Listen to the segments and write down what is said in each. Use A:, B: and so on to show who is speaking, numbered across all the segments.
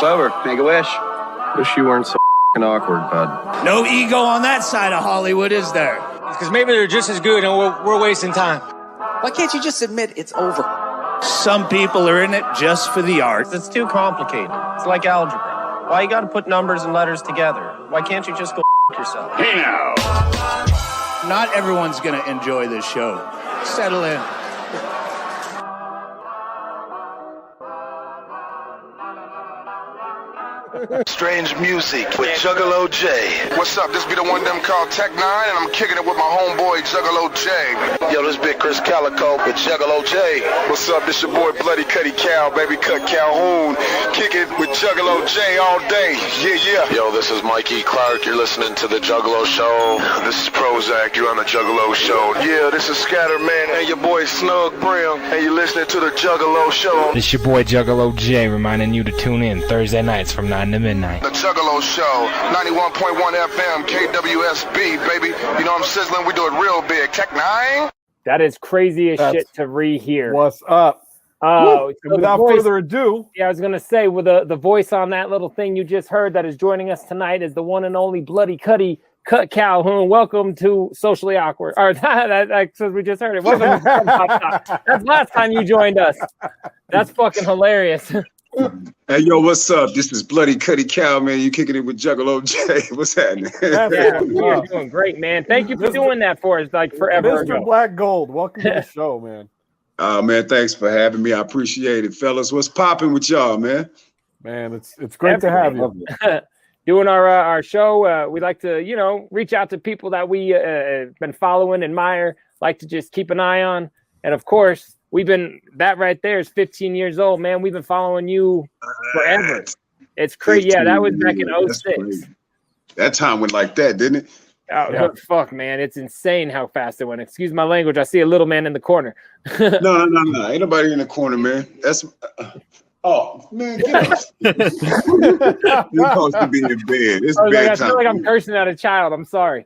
A: Sober. Make a wish. Wish you weren't so awkward, bud.
B: No ego on that side of Hollywood, is there?
C: Because maybe they're just as good and we're wasting time.
D: Why can't you just admit it's over?
B: Some people are in it just for the art.
A: It's too complicated. It's like algebra. Why you gotta put numbers and letters together? Why can't you just go yourself?
B: Hey now! Not everyone's gonna enjoy this show. Settle in.
E: Strange music with Juggalo J.
F: What's up? This be the one them called Tech 9, and I'm kicking it with my homeboy Juggalo J.
E: Yo, this big Chris Calico with Juggalo J.
F: What's up? This your boy Bloody Cutty Cal, baby Kutt Calhoun. Kick it with Juggalo J all day. Yeah.
E: Yo, this is Mikey Clark. You're listening to the Juggalo Show.
F: This is Prozac. You're on the Juggalo Show. Yeah, this is Scatterman and your boy Snug Brim, and you're listening to the Juggalo Show.
G: This your boy Juggalo J, reminding you to tune in Thursday nights from 9 to midnight.
F: The Juggalo Show, 91.1 FM, KWSB, baby. You know I'm sizzling. We do it real big. Tech 9.
H: That is crazy as shit to rehear.
I: What's up?
H: So
I: without further ado,
H: I was gonna say, with the voice on that little thing you just heard that is joining us tonight is the one and only Bloody Cutty Kutt Calhoun. Welcome to Socially Awkward. Or that says we just heard it. Welcome to That's last time you joined us. That's fucking hilarious.
J: Hey, yo, what's up? This is Bloody Cutty Cal, man. You kicking it with Juggalo J. What's happening?
H: Yeah, you're doing great, man. Thank you for doing that for us, like forever
I: Mr.
H: ago.
I: Black Gold, welcome to the show, man.
J: Man, thanks for having me. I appreciate it, fellas. What's popping with y'all, man?
I: Man, it's great to have you.
H: Doing our show, we like to, reach out to people that we been following, admire, like to just keep an eye on. And of course, that right there is 15 years old, man. We've been following you forever. It's crazy. Yeah, that was back in 06.
J: That time went like that, didn't it?
H: Oh, fuck, man. It's insane how fast it went. Excuse my language. I see a little man in the corner.
J: No. Ain't nobody in the corner, man. That's... Oh, man, get up. You're supposed to be in bed. It's bedtime.
H: I feel like I'm cursing at a child. I'm sorry.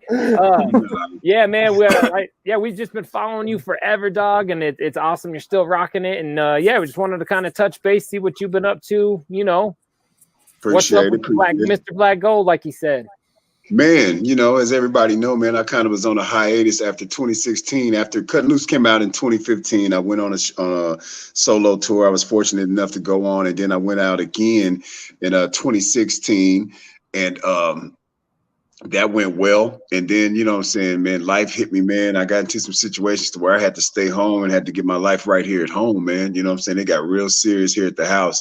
H: Yeah, man. We've just been following you forever, dog, and it's awesome. You're still rocking it. And, we just wanted to kind of touch base, see what you've been up to, What's up with Mr. Black Gold, like he said.
J: Man, as everybody know, man, I kind of was on a hiatus after 2016. After Cut Loose came out in 2015, I went on a solo tour. I was fortunate enough to go on, and then I went out again in 2016, and that went well. And then, what I'm saying, man, life hit me, man. I got into some situations to where I had to stay home and had to get my life right here at home, man. You know what I'm saying? It got real serious here at the house.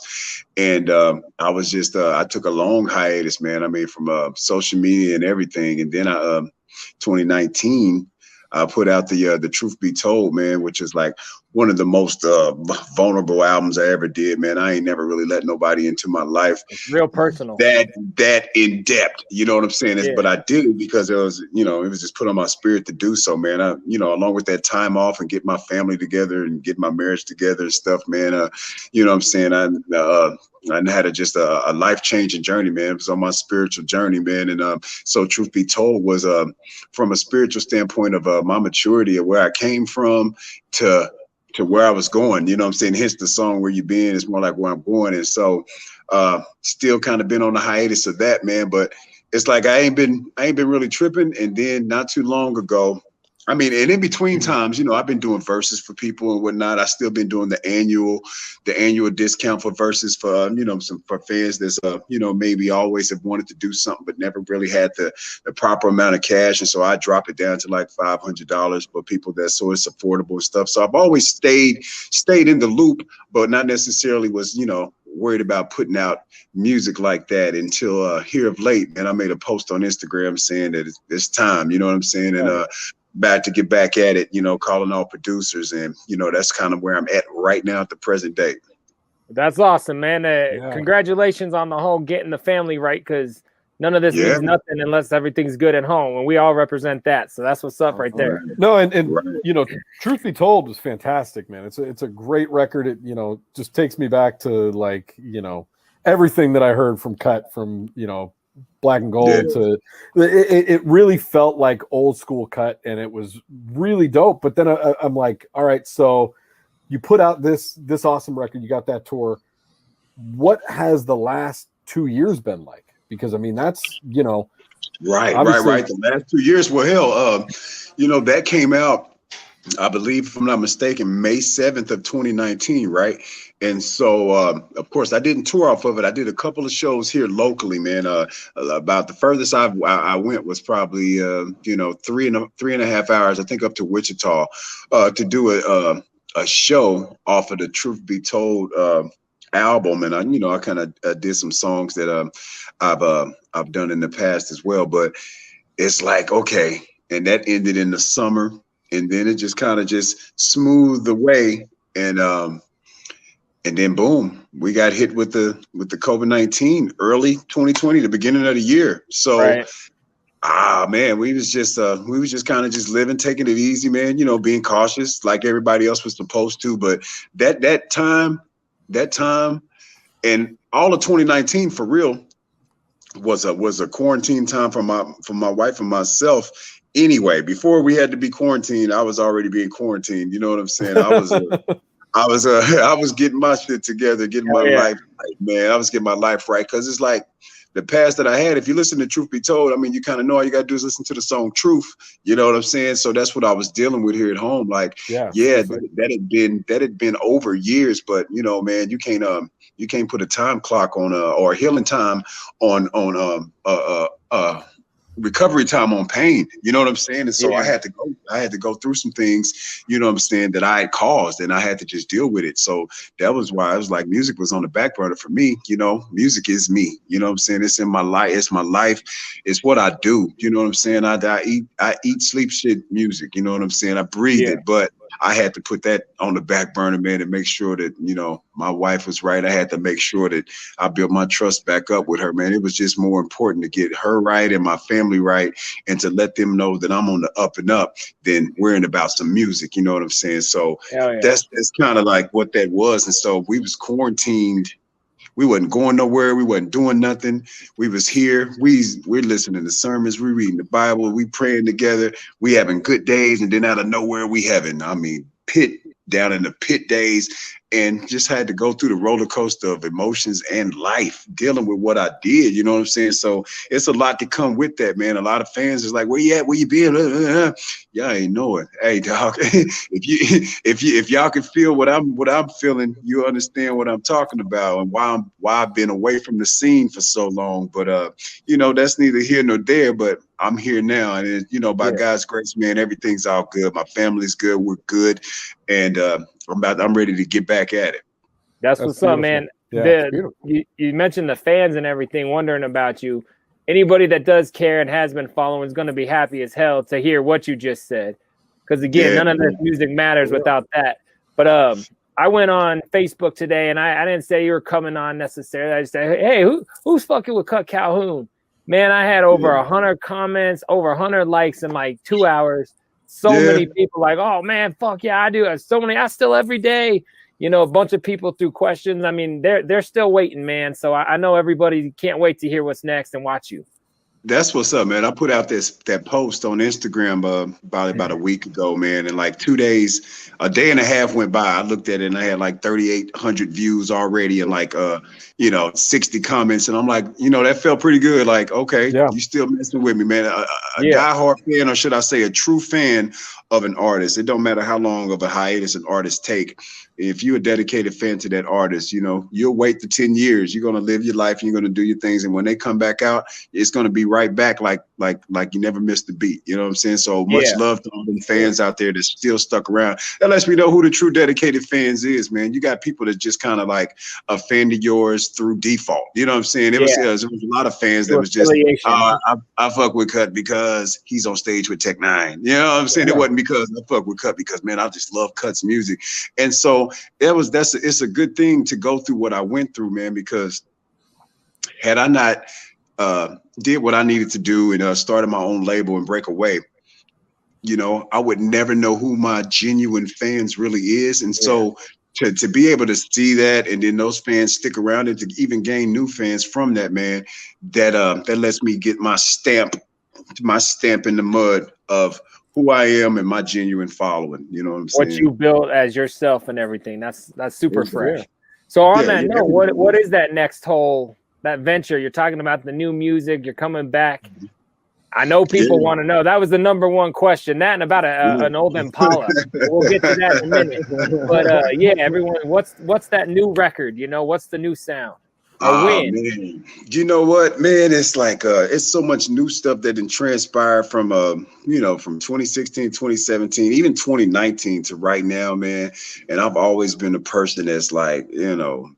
J: And I was just, I took a long hiatus, man. I mean, from social media and everything. And then 2019, I put out the Truth Be Told, man, which is like one of the most vulnerable albums I ever did, man. I ain't never really let nobody into my life.
H: It's real personal.
J: That in depth, you know what I'm saying? But I did it because it was, it was just put on my spirit to do so, man. I, along with that time off and get my family together and get my marriage together and stuff, man. You know what I'm saying? I had a life-changing journey, man. It was on my spiritual journey, man. And so Truth Be Told was from a spiritual standpoint of my maturity of where I came from to where I was going, you know what I'm saying? Hence the song Where You Been is more like where I'm going. And so still kind of been on the hiatus of that, man. But it's like I ain't been really tripping. And then not too long ago, I mean, and in between times, I've been doing verses for people and whatnot. I still been doing the annual discount for verses for, for fans that's, maybe always have wanted to do something, but never really had the proper amount of cash. And so I drop it down to like $500 for people that so it's affordable and stuff. So I've always stayed in the loop, but not necessarily was, worried about putting out music like that until here of late. And I made a post on Instagram saying that it's time, you know what I'm saying? And, back to get back at it, calling all producers. And, that's kind of where I'm at right now at the present day.
H: That's awesome, man. Congratulations on the whole getting the family right, because none of this means nothing unless everything's good at home. And we all represent that. So that's what's up right there.
I: No, and Truth Be Told was fantastic, man. It's a great record. It, just takes me back to like, everything that I heard from Kutt from, Black and Gold to it really felt like old school Kutt, and it was really dope. But then I'm like, all right, so you put out this awesome record, you got that tour. What has the last 2 years been like? Because I mean, that's, you know,
J: right.
I: obviously-
J: The last 2 years, well, hell, you know, that came out, I believe, if I'm not mistaken, May 7th of 2019, right? And so, of course, I didn't tour off of it. I did a couple of shows here locally, man. About the furthest I went was probably, you know, three and a half hours, I think, up to Wichita, to do a show off of the Truth Be Told album. And I kind of did some songs that I've done in the past as well. But it's like, okay, and that ended in the summer. And then it just kind of just smoothed the way, and then boom, we got hit with the COVID-19 early 2020, the beginning of the year. So, man, we was just kind of just living, taking it easy, man. You know, being cautious like everybody else was supposed to. But that time, and all of 2019 for real was a quarantine time for my wife and myself. Anyway, before we had to be quarantined, I was already being quarantined. You know what I'm saying? I was getting my shit together, getting my life right, man. I was getting my life right, because it's like the past that I had. If you listen to Truth Be Told, I mean, you kind of know all you got to do is listen to the song Truth. You know what I'm saying? So that's what I was dealing with here at home. Like, that had been over years, but you know, man, you can't put a time clock on or a healing time on recovery time on pain, you know what I'm saying? And so I had to go through some things, you know what I'm saying, that I had caused, and I had to just deal with it. So that was why I was like, music was on the back burner for me. You know, music is me, you know what I'm saying? It's in my life. It's my life. It's what I do. You know what I'm saying? I eat, sleep, shit, music. You know what I'm saying? I breathe it, but I had to put that on the back burner, man, and make sure that, you know, my wife was right. I had to make sure that I built my trust back up with her, man. It was just more important to get her right and my family right, and to let them know that I'm on the up and up than worrying about some music. You know what I'm saying? So that's kind of like what that was. And so we was quarantined. We wasn't going nowhere. We wasn't doing nothing. We was here. We're listening to sermons. We're reading the Bible. We praying together. We having good days. And then out of nowhere, we having, down in the pit days, and just had to go through the roller coaster of emotions and life, dealing with what I did. You know what I'm saying? So it's a lot to come with that, man. A lot of fans is like, where you at? Where you been? Y'all ain't know it. Hey, dog, if y'all can feel what I'm feeling, you understand what I'm talking about, and why I've been away from the scene for so long. But you know, that's neither here nor there. But I'm here now, and you know, by God's grace, man, everything's all good. My family's good. We're good, and I'm ready to get back at it.
H: That's what's up, man. You mentioned the fans and everything wondering about you. Anybody that does care and has been following is going to be happy as hell to hear what you just said. Because again, none of this music matters without that. But I went on Facebook today, and I didn't say you were coming on necessarily. I just said, hey, who's fucking with Kutt Calhoun? Man, I had over 100 comments, over 100 likes in like 2 hours. So many people like, oh man, fuck yeah, I do. So many, I still every day. You know, a bunch of people threw questions. I mean, they're still waiting, man. So I know everybody can't wait to hear what's next and watch you.
J: That's what's up, man. I put out that post on Instagram about a week ago, man. And like 2 days, a day and a half went by. I looked at it and I had like 3,800 views already, and like 60 comments. And I'm like, you know, that felt pretty good. Like, okay, you still messing with me, man. A diehard fan, or should I say a true fan of an artist. It don't matter how long of a hiatus an artist take. If you're a dedicated fan to that artist, you know, you'll wait the 10 years. You're going to live your life and you're going to do your things. And when they come back out, it's going to be right back like you never missed a beat. You know what I'm saying? So much love to all the fans out there that's still stuck around. That lets me know who the true dedicated fans is, man. You got people that just kind of like a fan of yours through default. You know what I'm saying? There was a lot of fans that was just, I fuck with Kutt because he's on stage with Tech Nine. You know what I'm saying? It wasn't because I fuck with Kutt because, man, I just love Kutt's music. And so it's a good thing to go through what I went through, man, because had I not did what I needed to do and started my own label and break away, you know, I would never know who my genuine fans really is. And so to be able to see that, and then those fans stick around, and to even gain new fans from that, man, that lets me get my stamp in the mud of who I am and my genuine following. You know what I'm saying?
H: What you built as yourself and everything. That's super fresh. So on that note, what is that next whole that venture. You're talking about the new music. You're coming back. I know people want to know. That was the #1 question. That and about an old Impala. We'll get to that in a minute. But yeah, everyone, what's that new record? You know, what's the new sound?
J: Man, you know what, man? It's like it's so much new stuff that didn't transpire from you know, from 2016, 2017, even 2019 to right now, man. And I've always been a person that's like, you know,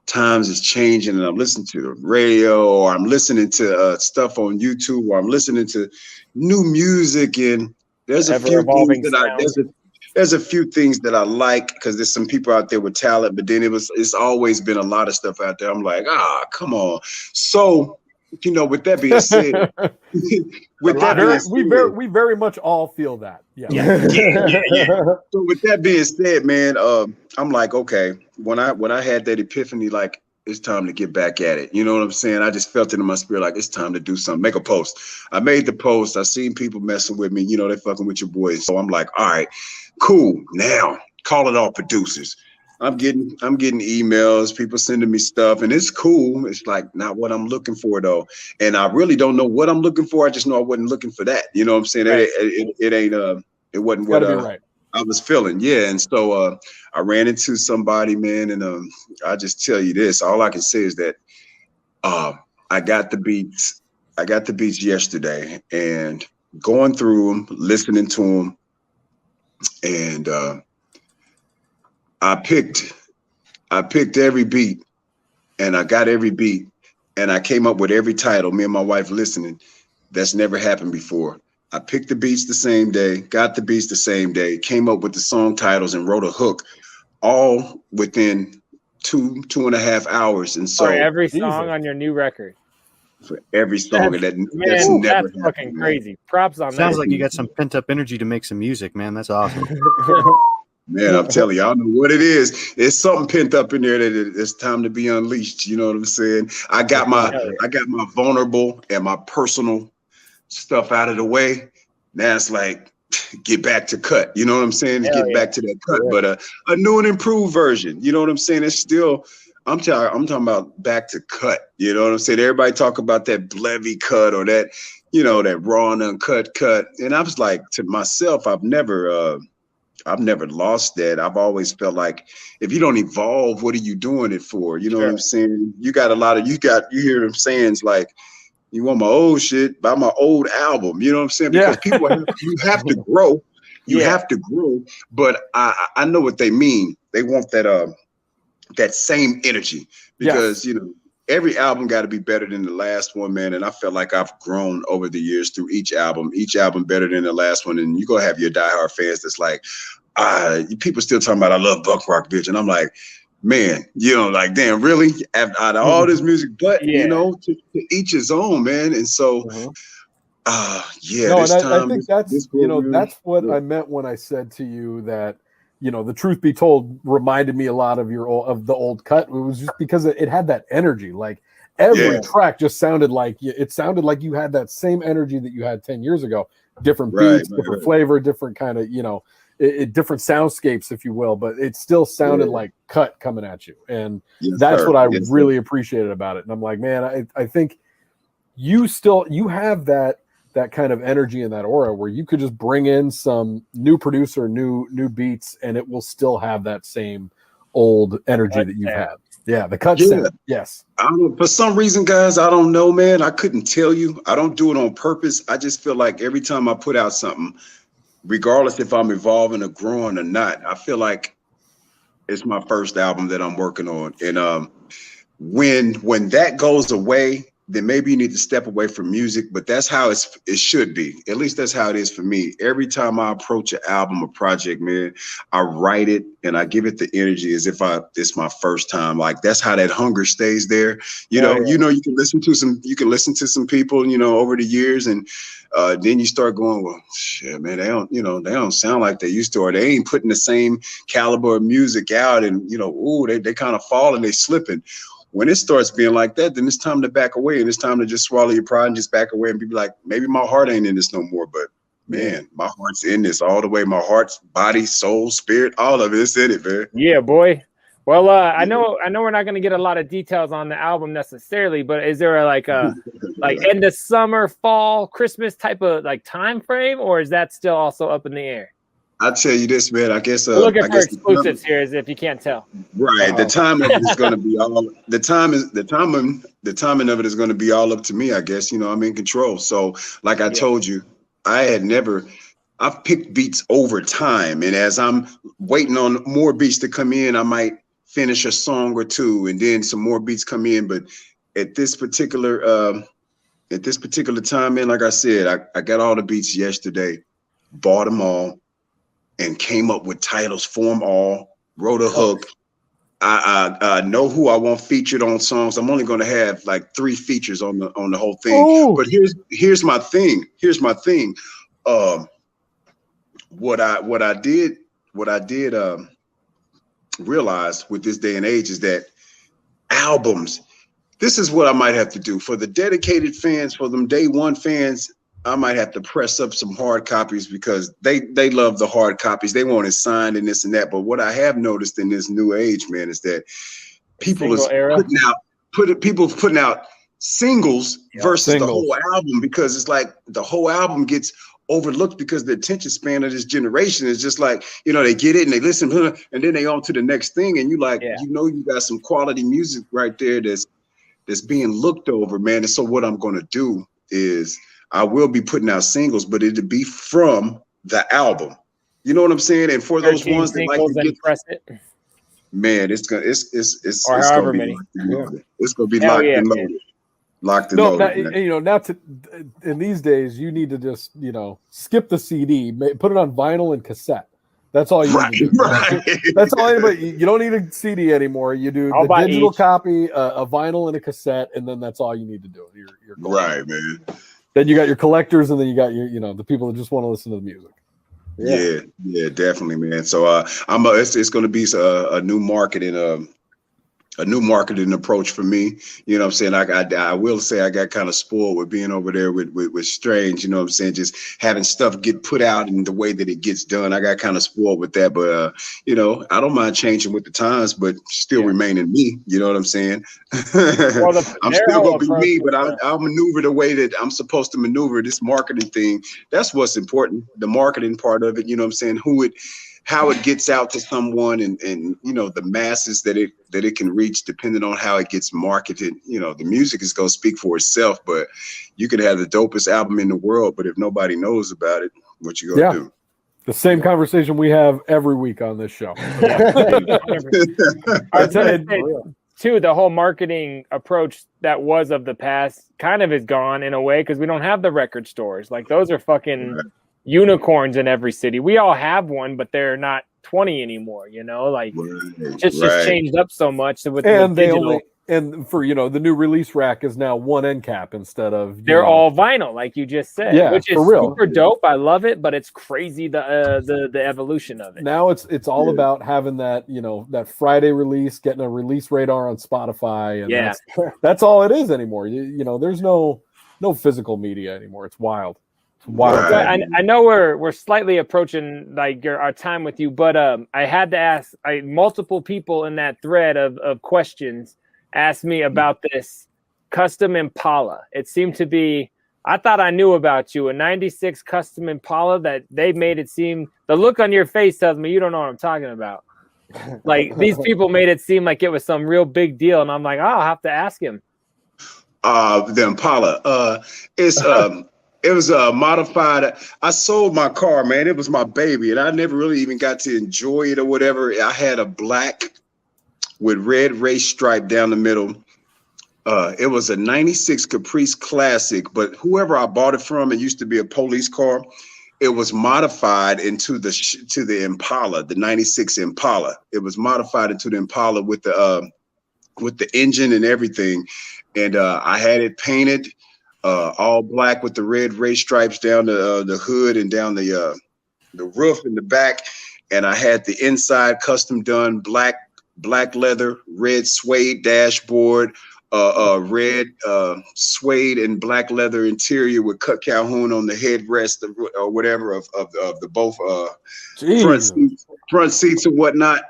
J: times is changing, and I'm listening to the radio, or I'm listening to stuff on YouTube, or I'm listening to new music, and there's a few things that there's a few things that I like, because there's some people out there with talent, but then it's always been a lot of stuff out there. I'm like, come on. So, you know, with that being said,
I: we very much all feel that. Yeah.
J: So with that being said, man, I'm like, okay, when I had that epiphany, like, it's time to get back at it. You know what I'm saying? I just felt it in my spirit, like, it's time to do something, make a post. I made the post. I seen people messing with me. You know, they fucking with your boys. So I'm like, all right, cool. Now call it all producers. I'm getting emails, people sending me stuff, and it's cool. It's like not what I'm looking for though. And I really don't know what I'm looking for. I just know I wasn't looking for that. You know what I'm saying? Right. It wasn't what I was feeling. Yeah. And so I ran into somebody, man, and I just tell you this. All I can say is that I got the beats. I got the beats yesterday, and going through them, listening to them, and I picked every beat, and I got every beat, and I came up with every title. Me and my wife listening. That's never happened before. I picked the beats the same day, got the beats the same day, came up with the song titles, and wrote a hook, all within 2.5 hours. And so
H: for every song on your new record.
J: For every song, that's
H: fucking crazy. Props on that.
K: Sounds like you got some pent up energy to make some music, man. That's awesome.
J: Man, I'm telling you, I don't know what it is. It's something pent up in there that it's time to be unleashed. You know what I'm saying? I got my vulnerable and my personal stuff out of the way. Now it's like, get back to Kutt. You know what I'm saying? Get back to that Kutt, but a new and improved version. You know what I'm saying? It's still, I'm talking about back to Kutt. You know what I'm saying? Everybody talk about that Blevy Kutt or that, you know, that raw and uncut Kutt. And I was like, to myself, I've never lost that. I've always felt like if you don't evolve, what are you doing it for? You know what I'm saying? You got you hear them sayings like, you want my old shit, buy my old album. You know what I'm saying? Because people you have to grow. You have to grow. But I know what they mean. They want that same energy, because you know, every album got to be better than the last one, man. And I felt like I've grown over the years through each album better than the last one. And you gonna have your diehard fans that's like, people still talking about I love Buck Rock, bitch. And I'm like, man, you know, like, damn, really? Out of all this music, but you know, to each his own, man. And so,
I: I think that's that's what I meant when I said to you that, you know, the truth be told reminded me a lot of the old Kutt. It was just because it had that energy. Like every track just sounded like you had that same energy that you had 10 years ago. Different beats, different flavor, different kind of, you know, different soundscapes, if you will, but it still sounded like Kutt coming at you. And that's what I really appreciated about it. And I'm like, man, I think you have that kind of energy and that aura where you could just bring in some new producer, new beats, and it will still have that same old energy that you've had. Yeah, the Kutt sound. Yes.
J: For some reason, guys, I don't know, man. I couldn't tell you. I don't do it on purpose. I just feel like every time I put out something, regardless if I'm evolving or growing or not, I feel like it's my first album that I'm working on. And when that goes away, then maybe you need to step away from music, but that's how it should be. At least that's how it is for me. Every time I approach an album or project, man, I write it and I give it the energy as if it's my first time. Like that's how that hunger stays there. You know, you can listen to some people, you know, over the years, and then you start going, well, shit, man, they don't sound like they used to, or they ain't putting the same caliber of music out, and you know, they kind of falling, they slipping. When it starts being like that, then it's time to back away, and it's time to just swallow your pride and just back away and be like, maybe my heart ain't in this no more, but man, my heart's in this all the way. My heart, body, soul, spirit, all of it's in it, man.
H: Yeah, boy. Well, I know we're not going to get a lot of details on the album necessarily, but is there like end of summer, fall, Christmas type of like time frame, or is that still also up in the air?
J: I'll tell you this, man. I guess
H: we're looking for exclusives here, as if you can't tell.
J: Right. The timing is going to be all. The timing of it is going to be all up to me. I guess I'm in control. So, like I told you, I've picked beats over time, and as I'm waiting on more beats to come in, I might finish a song or two, and then some more beats come in. But at this particular time, man, like I said, I got all the beats yesterday, bought them all, and came up with titles for them all, wrote a hook. I know who I want featured on songs. I'm only going to have like 3 features on the whole thing. Ooh. But here's my thing. What I did realize with this day and age is that albums, this is what I might have to do for the dedicated fans, for them day one fans. I might have to press up some hard copies because they love the hard copies. They want it signed and this and that. But what I have noticed in this new age, man, is that people putting out singles versus the whole album, because it's like the whole album gets overlooked because the attention span of this generation is just like, they get it and they listen and then they on to the next thing, and you got some quality music right there that's being looked over, man. And so what I'm going to do is I will be putting out singles, but it'll be from the album. You know what I'm saying? And for those ones that like to get press it, man, it's gonna be locked and loaded. Locked and loaded.
I: In these days, you need to just skip the CD, put it on vinyl and cassette. That's all you need to do. Right. That's all anybody. You don't need a CD anymore. You do the digital copy, a vinyl and a cassette, and then that's all you need to do. You're
J: right, man.
I: Then you got your collectors, and then you got your the people that just want to listen to the music.
J: Yeah, definitely, man. So it's going to be a new marketing approach for me. You know what I'm saying? I will say I got kind of spoiled with being over there with Strange, you know what I'm saying? Just having stuff get put out in the way that it gets done. I got kind of spoiled with that, but I don't mind changing with the times, but still remaining me. You know what I'm saying? Well, I'm still gonna be me, but I'll maneuver the way that I'm supposed to maneuver. This marketing thing, that's what's important. The marketing part of it, you know what I'm saying? How it gets out to someone, and the masses that it can reach, depending on how it gets marketed. The music is gonna speak for itself, but you could have the dopest album in the world, but if nobody knows about it, what you gonna do?
I: The same conversation we have every week on this show.
H: I'll tell you too, the whole marketing approach that was of the past kind of is gone in a way, because we don't have the record stores. Like, those are fucking unicorns in every city. We all have one, but they're not 20 anymore, just changed up so much. So with
I: and the digital, for the new release rack is now one end cap instead of
H: they're all vinyl, like you just said, which is super dope. I love it, but it's crazy the evolution of it.
I: Now it's all about having that that Friday release, getting a release radar on Spotify, and that's all it is anymore. There's no physical media anymore. It's wild.
H: Right. I know we're slightly approaching like our time with you, but I had to ask. Multiple people in that thread of questions asked me about this custom Impala. It seemed to be, I thought I knew about you, a 96 custom Impala that they made it seem, the look on your face tells me you don't know what I'm talking about. Like, these people made it seem like it was some real big deal, and I'm like, I'll have to ask him.
J: The Impala, it was modified. I sold my car, man. It was my baby, and I never really even got to enjoy it or whatever. I had a black with red race stripe down the middle. It was a 96 Caprice Classic, but whoever I bought it from, it used to be a police car. It was modified into the Impala, the 96 Impala. It was modified into the Impala with the engine and everything. And I had it painted all black with the red race stripes down the hood and down the roof in the back. And I had the inside custom done, black leather, red suede dashboard, red suede and black leather interior with Kutt Calhoun on the headrest or whatever of the both front seats and whatnot.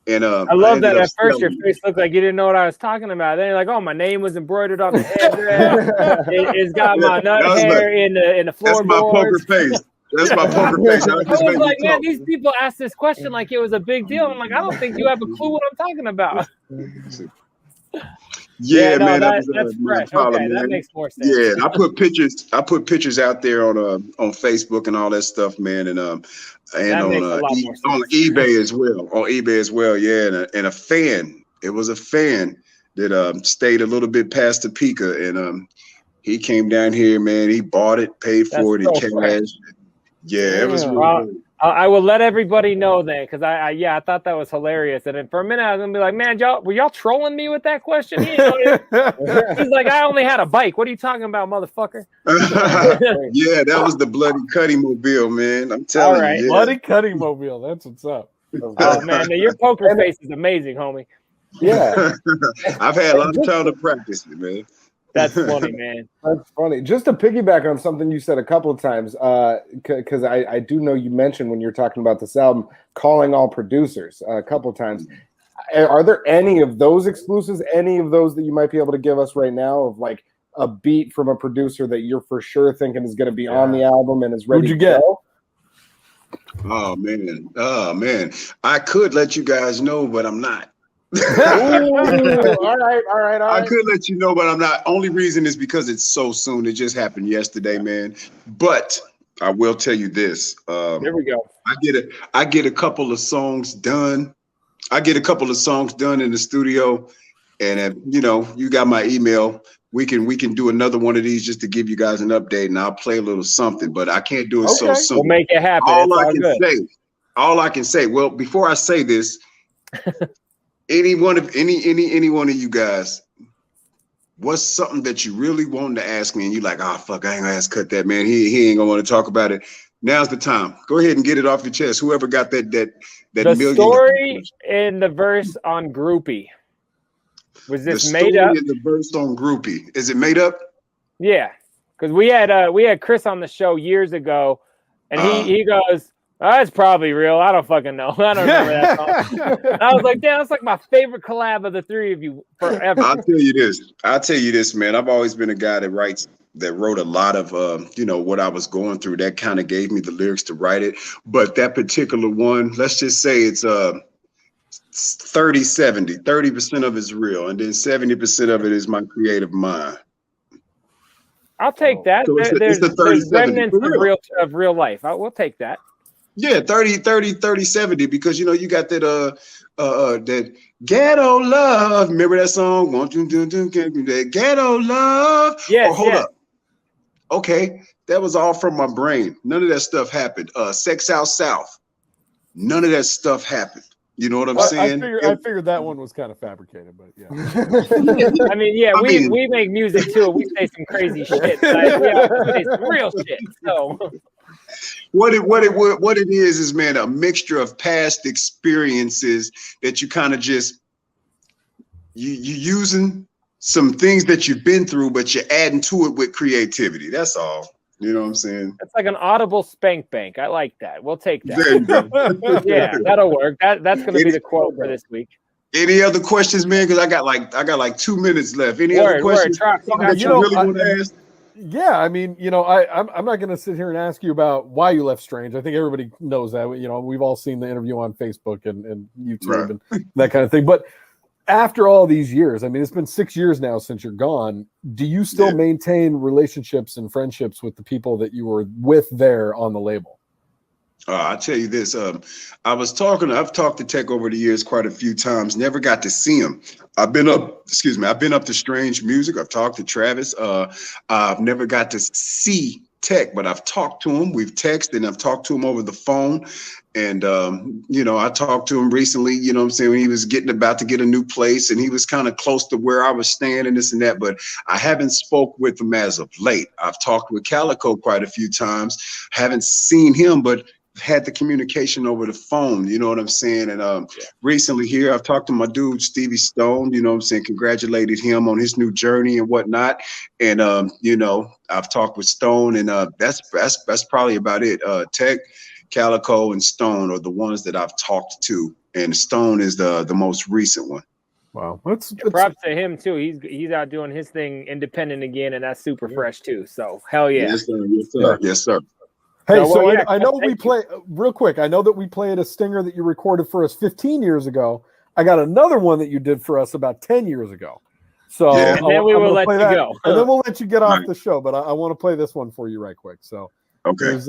J: And
H: I love that
J: ended
H: at
J: up
H: first your
J: selling
H: face looked like you didn't know what I was talking about. Then you're like, oh, my name was embroidered on the headdress. It's got my nut hair in the floorboards.
J: That's my poker face. That's my poker face.
H: I was like, man, these people ask this question like it was a big deal. I'm like, I don't think you have a clue what I'm talking about.
J: Yeah,
H: no,
J: man,
H: that's
J: was
H: fresh.
J: problem,
H: Okay,
J: man.
H: that makes more sense.
J: Yeah, I put pictures out there on Facebook and all that stuff, man, and on eBay as well. On eBay as well, yeah. And a fan. It was a fan that stayed a little bit past Topeka, and he came down here, man. He bought it, paid for it in cash. Yeah, it was really good.
H: I will let everybody know then, because I thought that was hilarious. And then for a minute I was gonna be like, man, were y'all trolling me with that question? He's like, I only had a bike. What are you talking about, motherfucker?
J: Yeah, that was the bloody cutting mobile, man. I'm telling you,
I: bloody cutting mobile. That's what's up.
H: Oh man, your poker face is amazing, homie.
I: Yeah,
J: I've had a lot of time to practice it, man.
H: That's funny, man.
L: That's funny. Just to piggyback on something you said a couple of times, because I do know you mentioned when you're talking about this album, calling all producers a couple of times. Are there any of those exclusives, any of those that you might be able to give us right now of like a beat from a producer that you're for sure thinking is going to be on the album and is ready to go?
J: Oh, man. I could let you guys know, but I'm not.
L: All right.
J: I could let you know, but I'm not. Only reason is because it's so soon. It just happened yesterday, man. But I will tell you this.
H: Here we go.
J: I get a couple of songs done. I get a couple of songs done in the studio, and you got my email. We can do another one of these just to give you guys an update, and I'll play a little something. But I can't do it so soon.
H: We'll make it happen.
J: All I can say. Well, before I say this. Any one of you guys, what's something that you really wanted to ask me and you like, fuck, I ain't gonna ask Kutt that, man. He ain't gonna want to talk about it. Now's the time. Go ahead and get it off your chest. Whoever got that
H: the
J: million.
H: Story in the verse on Groupie. Was this made up?
J: In the verse on Groupie. Is it made up?
H: Yeah, because we had Chris on the show years ago, and he goes, that's probably real. I don't fucking know. I don't remember that song. I was like, damn, that's like my favorite collab of the three of you forever.
J: I'll tell you this, man. I've always been a guy that wrote a lot of, what I was going through. That kind of gave me the lyrics to write it. But that particular one, let's just say it's 30-70. 30% of it's real, and then 70% of it is my creative mind.
H: I'll take that.
J: So
H: there's remnants of real life. We'll take that.
J: Yeah, 30-70, because you got that that ghetto love. Remember that song? Won't you do that ghetto love?
H: Yeah.
J: Hold up. Okay, that was all from my brain. None of that stuff happened. Sex Out South. None of that stuff happened. You know what I'm saying?
I: I figured that one was kind of fabricated, but yeah.
H: We make music too. We say some crazy shit. Like, we say some real shit. So.
J: What it is, man, a mixture of past experiences that you kind of just you using some things that you've been through, but you're adding to it with creativity. That's all. You know what I'm saying?
H: It's like an audible spank bank. I like that. We'll take that.
J: There you go.
H: Yeah, that'll work. That's going to be the quote for this week.
J: Any other questions, man? Because I got like 2 minutes left. Any other questions
H: Trox,
J: that you really want to ask?
I: Yeah, I mean, I'm not going to sit here and ask you about why you left Strange. I think everybody knows that. We've all seen the interview on Facebook and YouTube and that kind of thing. But after all these years, I mean, it's been 6 years now since you're gone. Do you still maintain relationships and friendships with the people that you were with there on the label?
J: I'll tell you this. I've talked to Tech over the years quite a few times. Never got to see him. I've been up to Strange Music. I've talked to Travis. I've never got to see Tech, but I've talked to him. We've texted and I've talked to him over the phone. And, I talked to him recently, when he was about to get a new place and he was kind of close to where I was staying and this and that, but I haven't spoke with him as of late. I've talked with Calico quite a few times, haven't seen him, but had the communication over the phone, you know what I'm saying? And recently here, I've talked to my dude, Stevie Stone, you know what I'm saying? Congratulated him on his new journey and whatnot. And, I've talked with Stone and that's probably about it. Tech, Calico, and Stone are the ones that I've talked to, and Stone is the most recent one.
I: Wow,
H: props to him too. He's out doing his thing independent again, and that's super fresh too. So hell yeah.
J: Yes, sir. Yes, sir. Yes, sir.
I: Hey,
H: No, well, yeah,
I: I know we play real quick. I know that we played a stinger that you recorded for us 15 years ago. I got another one that you did for us about 10 years ago. So
H: and then we will let you go.
I: And then we'll let you get off the show. But I want to play this one for you right quick. So
J: okay.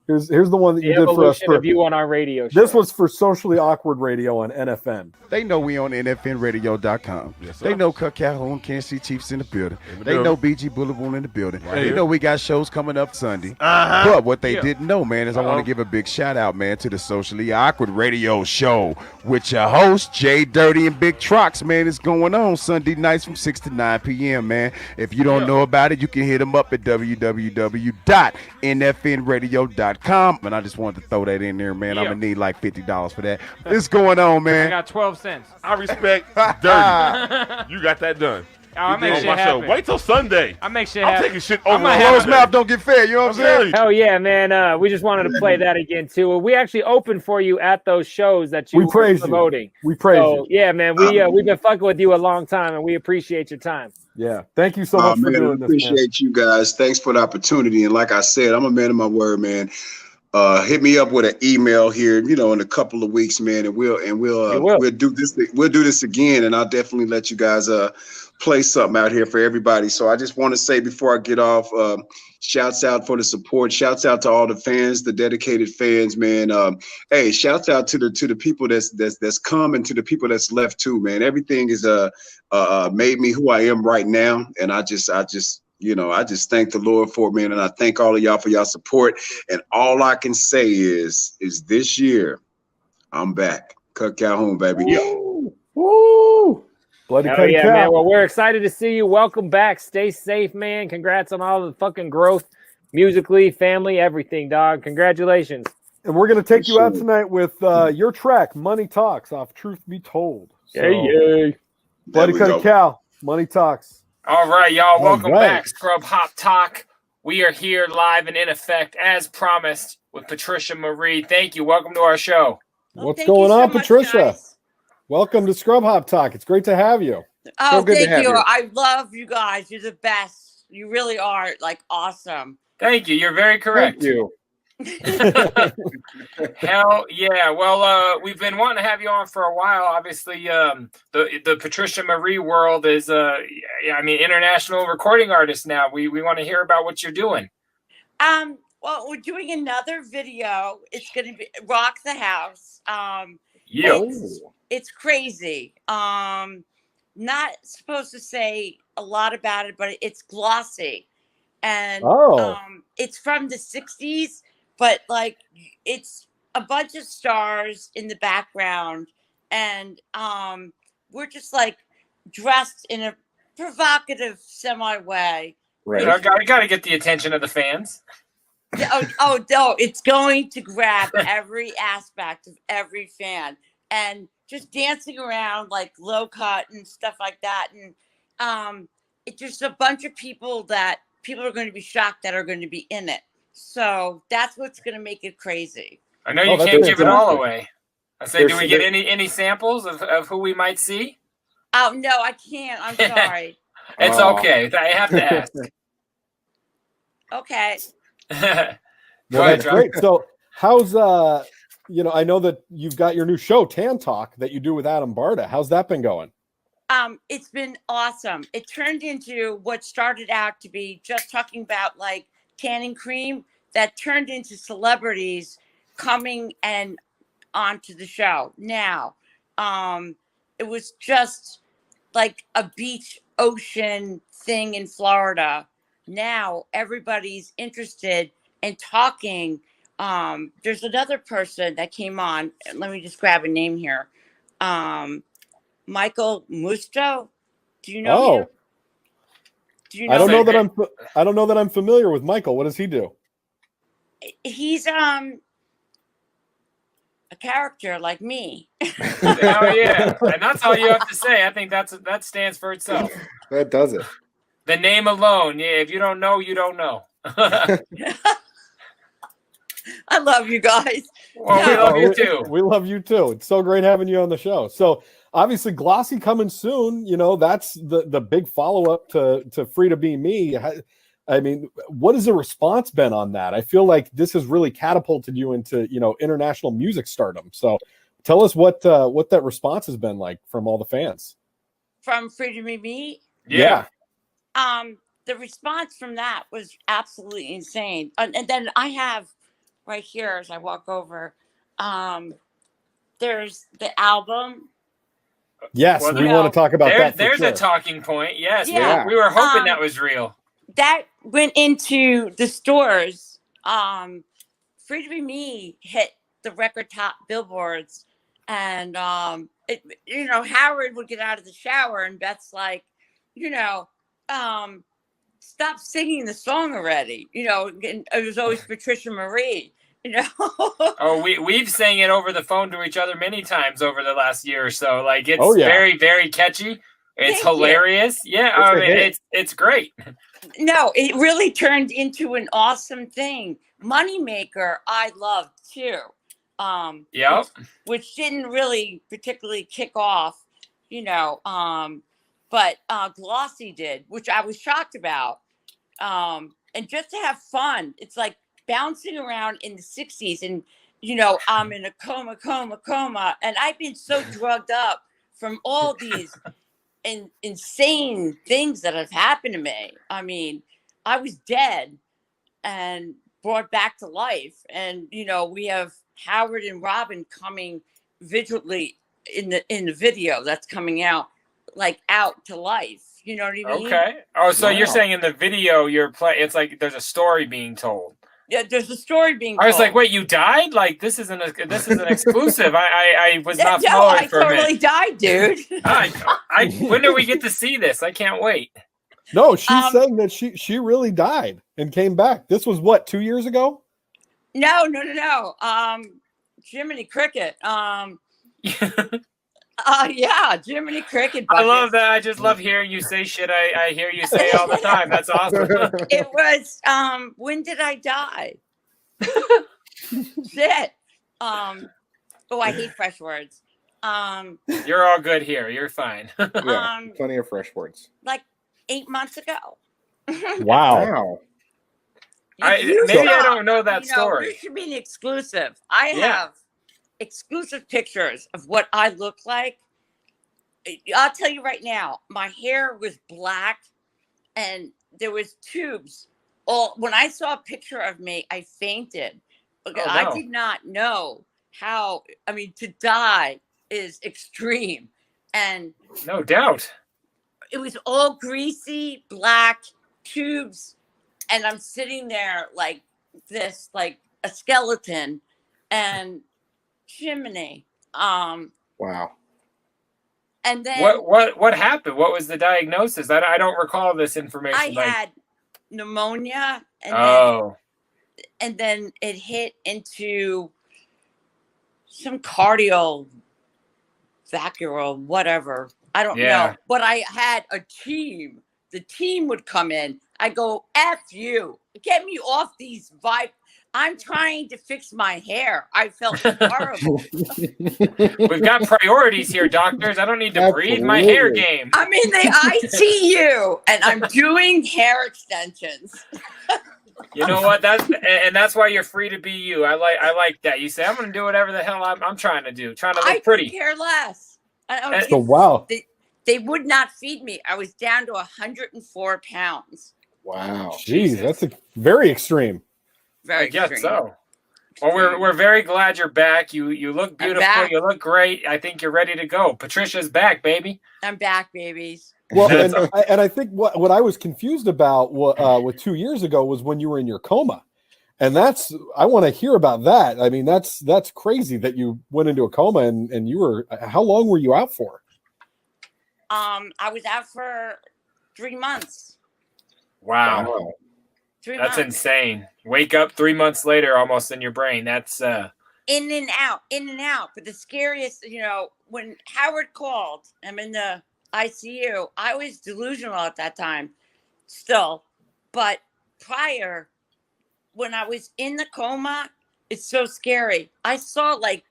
I: Here's the one that you did for us.
H: Of you on our radio show.
I: This was for Socially Awkward Radio on NFN.
M: They know we on NFNradio.com.
I: Yes, sir.
M: They know Kutt Calhoun, Kansas City Chiefs in the building. They know BG Boulevard in the building. They know we got shows coming up Sunday. But what they didn't know, man, is I want to give a big shout out, man, to the Socially Awkward Radio Show with your host, JDirty and Big Trox, man. It's going on Sunday nights from 6 to 9 p.m., man. If you don't know about it, you can hit them up at www.nfnradio.com. And I just wanted to throw that in there, man. I'm gonna need like $50 for that. What's going on, man?
N: I got 12 cents.
O: I respect Dirty. You got that done.
N: I make shit happen.
O: Wait till Sunday.
N: I make shit
O: I'm
N: happen.
O: taking shit over.
M: Closed mouth don't get fed. You know what I'm saying?
H: Hell yeah, man. We just wanted to play that again too. We actually opened for you at those shows that you were promoting.
I: We praise you.
H: Yeah, man. We've been fucking with you a long time, and we appreciate your time.
I: Yeah, thank you so much for doing
J: I appreciate you guys. Thanks for the opportunity. And like I said, I'm a man of my word, man. Hit me up with an email here, in a couple of weeks, man, and we'll do this. We'll do this again, and I'll definitely let you guys play something out here for everybody. So I just want to say before I get off, shouts out for the support. Shouts out to all the fans, the dedicated fans, man. Hey, shouts out to the people that's come and to the people that's left too, man. Everything is made me who I am right now, and I just thank the Lord for it, man, and I thank all of y'all for y'all support. And all I can say is this year, I'm back. Kutt Calhoun, baby.
I: Yo. Woo! Bloody Kutt
H: yeah,
I: Cal.
H: man. Well, we're excited to see you. Welcome back. Stay safe, man. Congrats on all the fucking growth, musically, family, everything, dog. Congratulations.
I: And we're gonna take you out tonight with your track, Money Talks, off Truth Be Told. So,
H: yay.
I: Bloody Kutt Cal, Money Talks.
N: All right, y'all. Welcome
I: right.
N: back, Scrub Hop Talk. We are here live and in effect, as promised, with Patricia Marie. Thank you. Welcome to our show.
I: What's going on, Patricia? Welcome to Scrub Hop Talk. It's great to have you.
P: Oh, thank you. I love you guys. You're the best. You really are, awesome.
N: Thank you. You're very correct.
I: Thank you.
N: Hell yeah. Well, we've been wanting to have you on for a while. Obviously, the Patricia Marie world is international recording artist now. We want to hear about what you're doing.
P: Well, we're doing another video. It's gonna be Rock the House. It's crazy. Not supposed to say a lot about it, but it's glossy. And it's from the 60s. But it's a bunch of stars in the background, and we're just dressed in a provocative semi way.
N: Right. I got to get the attention of the fans.
P: No, it's going to grab every aspect of every fan, and just dancing around low cut and stuff like that, and it's just a bunch of people that people are going to be shocked that are going to be in it. So that's what's going to make it crazy.
N: I know you can't give it all away. I say, do we get any samples of who we might see?
P: Oh, no, I can't. I'm sorry.
N: It's okay. I have to ask.
P: Okay.
I: That's great. So how's, I know that you've got your new show, Tan Talk, that you do with Adam Barta. How's that been going?
P: It's been awesome. It turned into what started out to be just talking about tanning cream that turned into celebrities coming and onto the show. Now, it was just a beach ocean thing in Florida. Now everybody's interested in talking. There's another person that came on. Let me just grab a name here. Michael Musto. Do you know him? Do you know
I: I don't know that I'm familiar with Michael. What does he do?
P: He's a character like me.
N: Oh yeah, and that's all you have to say. I think that stands for itself.
L: That does it.
N: The name alone. Yeah, if you don't know, you don't know.
P: I love you guys.
N: Well, we love you too.
I: We love you too. It's so great having you on the show. So obviously Glossy coming soon. You know, that's the big follow-up to Free to Be Me. I mean, what has the response been on that? I feel like this has really catapulted you into, you know, international music stardom. So tell us what that response has been like from all the fans.
P: From Free to Be Me?
I: Yeah.
P: The response from that was absolutely insane. And then I have right here as I walk over, there's the album.
I: Yes, we want to talk about that.
N: There's a talking point. Yes,
P: Yeah.
N: we were hoping that was real.
P: That went into the stores. Free to Be Me hit the record top billboards, and you know, Howard would get out of the shower, and Beth's like, you know, stop singing the song already. You know, and it was always Patricia Marie. You know.
N: Oh, we've sang it over the phone to each other many times over the last year or so. Like it's very, very catchy. It's hilarious. Yeah, I mean, it's great.
P: No, it really turned into an awesome thing. Moneymaker, I loved too. Which didn't really particularly kick off, you know. But Glossy did, which I was shocked about. And just to have fun, it's like bouncing around in the 60s, and you know, I'm in a coma, and I've been so drugged up from all these insane things that have happened to me. I mean, I was dead and brought back to life, and you know, we have Howard and Robin coming visually in the video that's coming out, like out to life. You know what I mean?
N: Okay. Oh, so you're saying in the video it's like there's a story being told.
P: Yeah, there's a story being told.
N: I was like, wait, you died? Like this is an exclusive. I was not following for a minute.
P: I totally died, dude.
N: When do we get to see this? I can't wait.
I: No, she's saying that she really died and came back. This was what, 2 years ago?
P: No. Jiminy Cricket. Yeah, Jiminy Cricket.
N: I love that. I just love hearing you say shit I hear you say all the time. That's awesome.
P: It was, when did I die? Shit. I hate fresh words.
N: You're all good here. You're fine.
L: Yeah, plenty of fresh words.
P: Like 8 months ago.
I: Wow.
N: Maybe I don't know that story.
P: This should be an exclusive. I have exclusive pictures of what I look like. I'll tell you right now, my hair was black and there was tubes. When I saw a picture of me, I fainted. Okay,
N: no.
P: I did not know how, I mean, to die is extreme. And
N: no doubt.
P: It was all greasy, black tubes. And I'm sitting there like this, like a skeleton, and chimney.
L: Wow.
P: And then
N: what happened? What was the diagnosis? I don't recall this information.
P: I had pneumonia, and then it hit into some cardiovascular, whatever. I don't know. But I had a team. The team would come in. I go, F you. Get me off these vibes. I'm trying to fix my hair. I felt horrible.
N: We've got priorities here, doctors. I don't need to breathe my hair game.
P: I'm in the ICU and I'm doing hair extensions.
N: You know what? That's why you're free to be you. I like that. You say I'm going to do whatever the hell I'm trying to do. Trying to look pretty.
P: I could care less.
I: Wow.
P: They would not feed me. I was down to 104 pounds.
I: Wow. Jeez, that's very extreme.
P: Very
N: I guess so. Well, we're very glad you're back. You look beautiful. You look great. I think you're ready to go. Patricia's back, baby.
P: I'm back, babies.
I: Well, and I think what I was confused about with 2 years ago was when you were in your coma, and I want to hear about that. I mean, that's crazy that you went into a coma and you were. How long were you out for?
P: I was out for 3 months.
N: Wow.
P: 3
N: That's
P: months.
N: insane. Wake up 3 months later, almost in your brain. That's
P: in and out. But the scariest, when Howard called, I'm in the ICU. I was delusional at that time, still. But prior, when I was in the coma, It's so scary. I saw like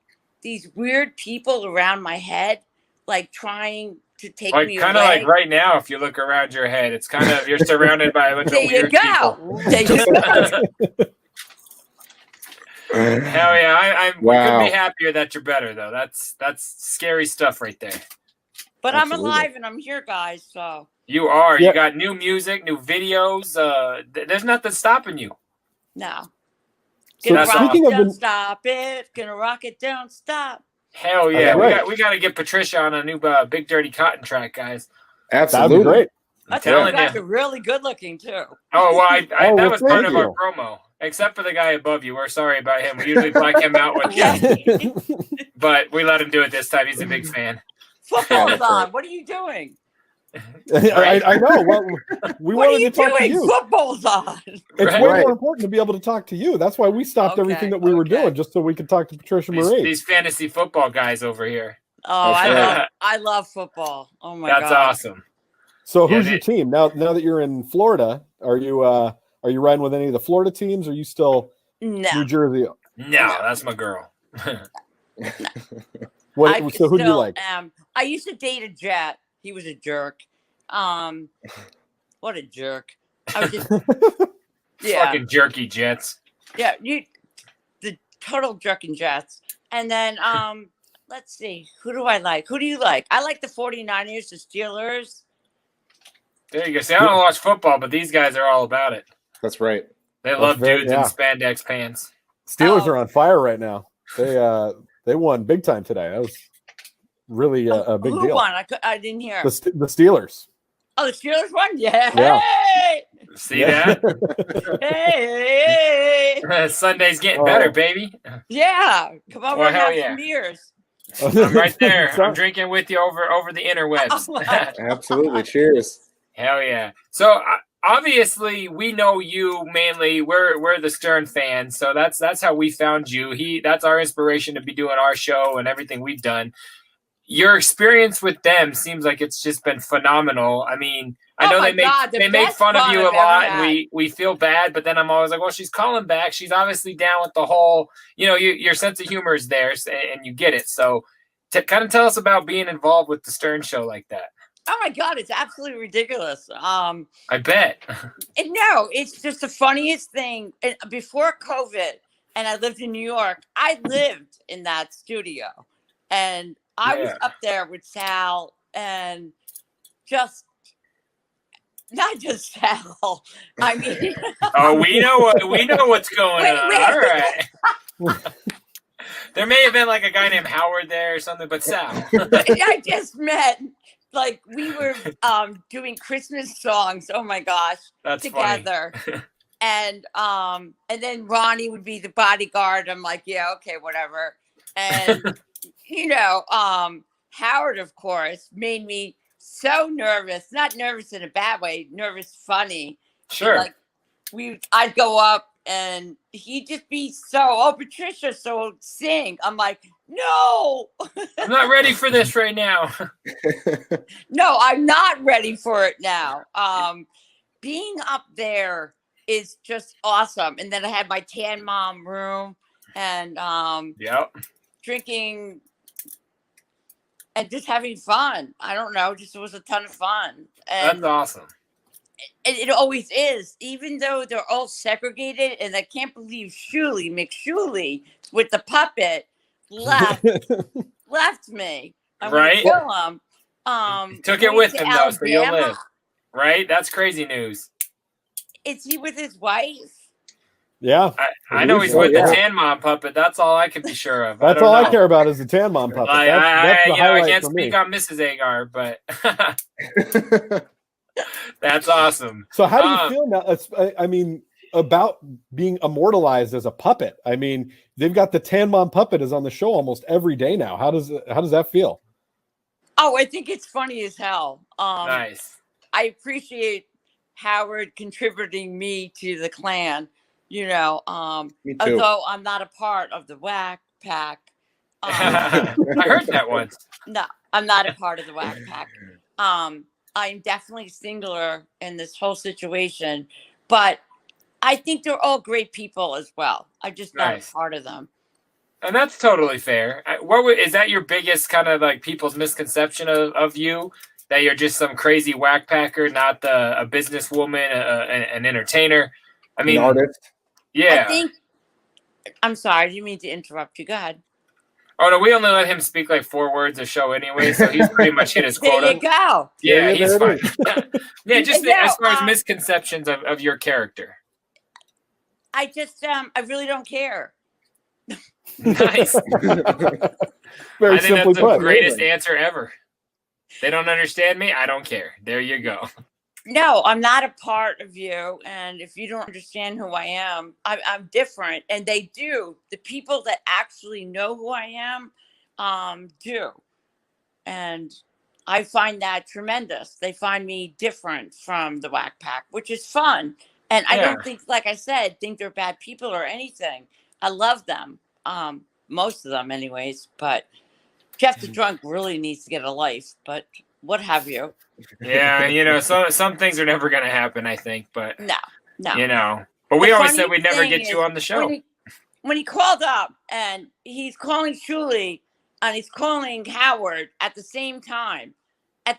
P: these weird people around my head, like trying to take
N: Like
P: me
N: kind of
P: away.
N: like right now, if you look around your head, it's kind of you're surrounded by a bunch
P: There
N: of
P: you
N: weird
P: go.
N: people.
P: There you go.
N: Hell yeah! We couldn't
L: Wow.
N: be happier that you're better though. That's scary stuff right there.
P: But
L: Absolutely.
P: I'm alive and I'm here, guys. So
N: You are.
I: Yeah.
N: You got new music, new videos. There's nothing stopping you.
P: no.
I: So
P: Gonna
N: That's
P: rock
I: speaking
P: it,
I: of
P: don't
I: the,
P: stop it. Gonna rock it, don't stop.
N: Hell yeah!
I: That's right.
N: We got to get Patricia on a new Big Dirty Cotton track, guys.
I: that'd
L: Absolutely.
I: be great.
P: I think
N: telling
P: you guys
N: you.
P: are really good looking too.
N: Oh well, I
I: Oh,
N: that
I: well,
N: was part
I: thank
N: of our
I: you.
N: promo. Except for the guy above you. We're sorry about him. We usually black him out with you, but we let him do it this time. He's a big fan.
P: Football's
L: that's
P: on.
L: right.
P: What are you doing?
I: I know. Well, we
P: What are
I: wanted
P: you
I: to talk to
P: doing?
I: you.
P: Football's on.
I: It's
N: Right.
I: way
L: Right.
I: more important to be able to talk to you. That's why we stopped everything that we were doing, just so we could talk to Patricia Marie.
N: These fantasy football guys over here.
P: Oh,
L: That's
P: I love football. Oh my
N: That's
P: god.
N: awesome.
I: So
N: Yeah,
I: who's your team now? Now that you're in Florida, are you riding with any of the Florida teams? Or are you still
P: No.
I: New Jersey?
N: No, that's my girl.
I: What?
P: I
I: So who do you
P: still
I: like?
P: am. I used to date a Jet. He was a jerk. What a jerk. I was just yeah.
N: Fucking jerky Jets.
P: Yeah, the total jerking Jets. And then let's see. Who do I like? Who do you like? I like the 49ers, the Steelers.
N: There you go. See, I don't watch football, but these guys are all about it.
L: That's right.
N: They love
I: very-
N: dudes
I: yeah.
N: in spandex pants.
I: Steelers
P: Oh.
I: are on fire right now. They won big time today. That was really a big
P: Who
I: deal.
P: won? I didn't hear.
I: The Steelers.
P: Oh, the Steelers won? Yeah.
I: Yeah.
P: Hey!
N: See that?
P: Hey!
N: Sunday's getting
I: Oh.
N: better, baby.
P: Yeah. Come over
N: Well,
P: and
N: hell
P: have
N: yeah.
P: some beers.
N: I'm right there. I'm drinking with you over the interwebs.
P: Oh,
L: Absolutely. Cheers.
N: Hell yeah. So obviously we know you mainly. We're the Stern fans, so that's how we found you. That's our inspiration to be doing our show and everything we've done. Your experience with them seems like it's just been phenomenal. I mean, I know
P: my
N: they
P: God, the
N: make
P: best
N: fun of
P: fun
N: you
P: I've
N: a
P: ever
N: lot,
P: had.
N: and we feel bad, but then I'm always like, well, she's calling back. She's obviously down with the whole, your sense of humor is there, and you get it. So, kind of tell us about being involved with the Stern Show like that.
P: Oh my God, it's absolutely ridiculous.
N: I bet.
P: And no, it's just the funniest thing. And before COVID, and I lived in New York, I lived in that studio. And I was up there with Sal and just, not just Sal. I mean,
N: Oh, we know what's going on.
P: Wait.
N: All right. There may have been like a guy named Howard there or something, but Sal.
P: I just met, like, we were doing Christmas songs. Oh my gosh,
N: That's
P: together. And then Ronnie would be the bodyguard. I'm like, yeah, okay, whatever. And Howard, of course, made me so nervous. Not nervous in a bad way, nervous, funny.
N: Sure.
P: Like I'd go up and he'd just be so, Patricia, so sing. I'm like, no.
N: I'm not ready for this right now.
P: No, I'm not ready for it now. Being up there is just awesome. And then I had my tan mom room and drinking and just having fun. I don't know, just it was a ton of fun. And
N: That's awesome.
P: it always is, even though they're all segregated. And I can't believe McShuley with the puppet left me. I'm
N: Right?
P: gonna kill him.
N: He took it with
P: to
N: him though, so you'll
P: Alabama.
N: live. Right? That's crazy news.
P: Is he with his wife?
I: Yeah.
N: I know he's with the Tan Mom puppet. That's all I can be be of.
I: That's
N: I
I: all
N: don't know.
I: I care about is the Tan Mom puppet.
N: Like,
I: That's the
N: I
I: highlight
N: can't
I: for me.
N: speak on Mrs. Agar, but that's awesome.
I: So how do you feel now? I mean, about being immortalized as a puppet. I mean, they've got the Tan Mom puppet is on the show almost every day now. How does that feel?
P: Oh, I think it's funny as hell.
N: Nice.
P: I appreciate Howard contributing me to the clan.
L: Me too.
P: Although I'm not a part of the Whack Pack.
N: I heard that once.
P: No, I'm not a part of the Whack Pack. I'm definitely singular in this whole situation, but I think they're all great people as well. I'm just not
N: Nice.
P: a part of them.
N: And that's totally fair. Is that your biggest kind of like people's misconception of you? That you're just some crazy whack packer, not a businesswoman, an entertainer? I mean,
L: An artist.
N: Yeah.
P: I'm sorry, I didn't mean to interrupt you. Go ahead.
N: Oh no, we only let him speak like 4 words a show anyway, so he's pretty much hit his quota.
P: There you go.
N: Yeah, he's fine. Yeah, just
P: No,
N: as far as misconceptions of your character.
P: I just I really don't care.
N: Nice.
I: Very
N: I think
I: simply
N: that's the
I: put.
N: greatest answer ever. They don't understand me. I don't care. There you go.
P: No, I'm not a part of you, and if you don't understand who I am, I'm different, and they do. The people that actually know who I am, do, and I find that tremendous. They find me different from the Whack Pack, which is fun, and I don't think, like I said, think they're bad people or anything. I love them, most of them, anyways. But Jeff the Drunk really needs to get a life, but what have you?
N: Yeah, some things are never going to happen, I think, but
P: no.
N: But we
P: The
N: always said
P: funny
N: we'd never
P: thing
N: get you
P: is
N: on the show.
P: When he called up and he's calling Shuli and he's calling Howard at the same time, and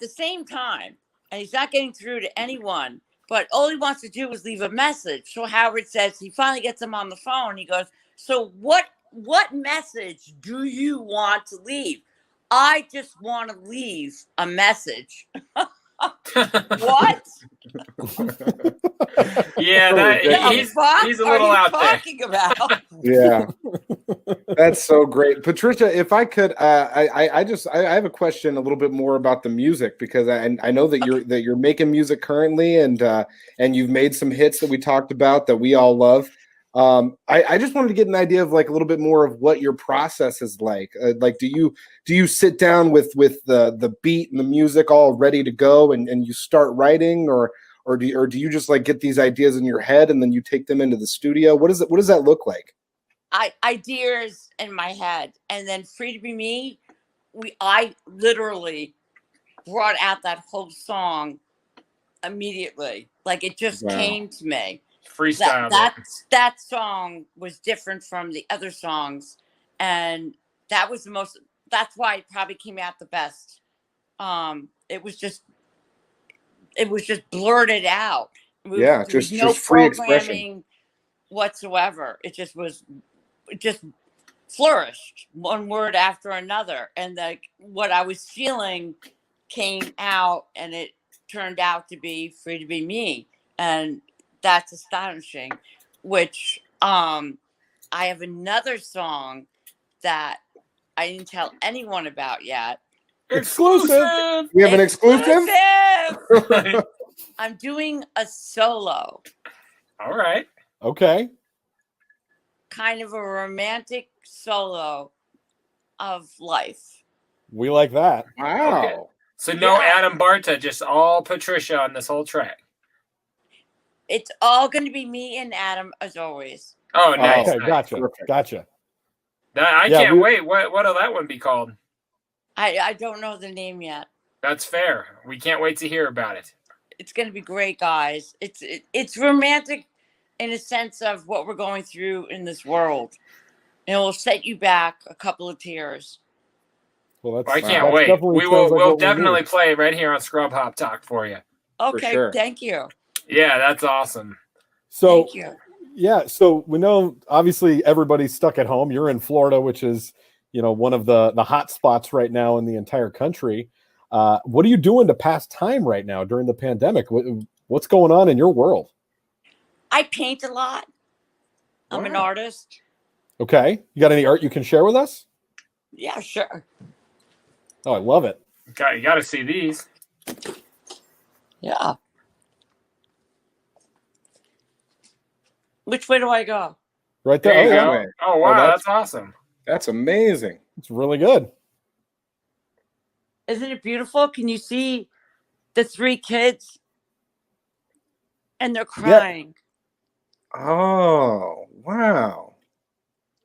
P: he's not getting through to anyone, but all he wants to do is leave a message. So Howard says, he finally gets him on the phone. He goes, so what message do you want to leave? I just want to leave a message. What?
N: Yeah, he's a little out there.
P: Talking about?
L: Yeah, that's so great, Patricia. If I could, I have a question a little bit more about the music, because I know that you're making music currently, and you've made some hits that we talked about that we all love. I just wanted to get an idea of like a little bit more of what your process is like. Like, do you sit down with the beat and the music all ready to go, and you start writing, or do you just like get these ideas in your head and then you take them into the studio? What does that look like?
P: Ideas in my head, and then Free to Be Me. I literally brought out that whole song immediately. Like, it just came to me.
N: Freestyle.
P: That song was different from the other songs, and that's why it probably came out the best. It was just blurted out.
L: Yeah, just free expression
P: whatsoever. It just flourished, one word after another, and like what I was feeling came out, and it turned out to be Free to Be Me, and that's astonishing. Which I have another song that I didn't tell anyone about yet.
L: Exclusive. We have an exclusive.
P: I'm doing a solo.
N: All right.
I: Okay.
P: Kind of a romantic solo of life.
I: We like that.
L: Wow.
N: Okay. So no Adam Barta, just all Patricia on this whole track.
P: It's all going to be me and Adam as always.
N: Oh, nice.
I: Okay,
N: nice.
I: Gotcha.
N: I can't wait. What'll that one be called?
P: I don't know the name yet.
N: That's fair. We can't wait to hear about it.
P: It's going to be great, guys. It's romantic in a sense of what we're going through in this world. And it will set you back a couple of tears.
I: Well,
N: I can't wait. We'll definitely play it right here on Scrub Hop Talk for you.
P: Okay,
L: sure.
P: Thank you.
N: Yeah, that's awesome.
I: So,
P: thank you.
I: Yeah, so we know obviously everybody's stuck at home. You're in Florida, which is, one of the hot spots right now in the entire country. What are you doing to pass time right now during the pandemic? What's going on in your world?
P: I paint a lot. I'm an artist.
I: Okay. You got any art you can share with us?
P: Yeah, sure.
I: Oh, I love it.
N: You got to see these.
P: Yeah. Which way do I go?
I: Right there.
N: There you
I: Oh,
N: go. Oh, wow. That's awesome.
L: That's amazing.
I: It's really good.
P: Isn't it beautiful? Can you see the 3 kids? And they're crying.
L: Yeah. Oh, wow.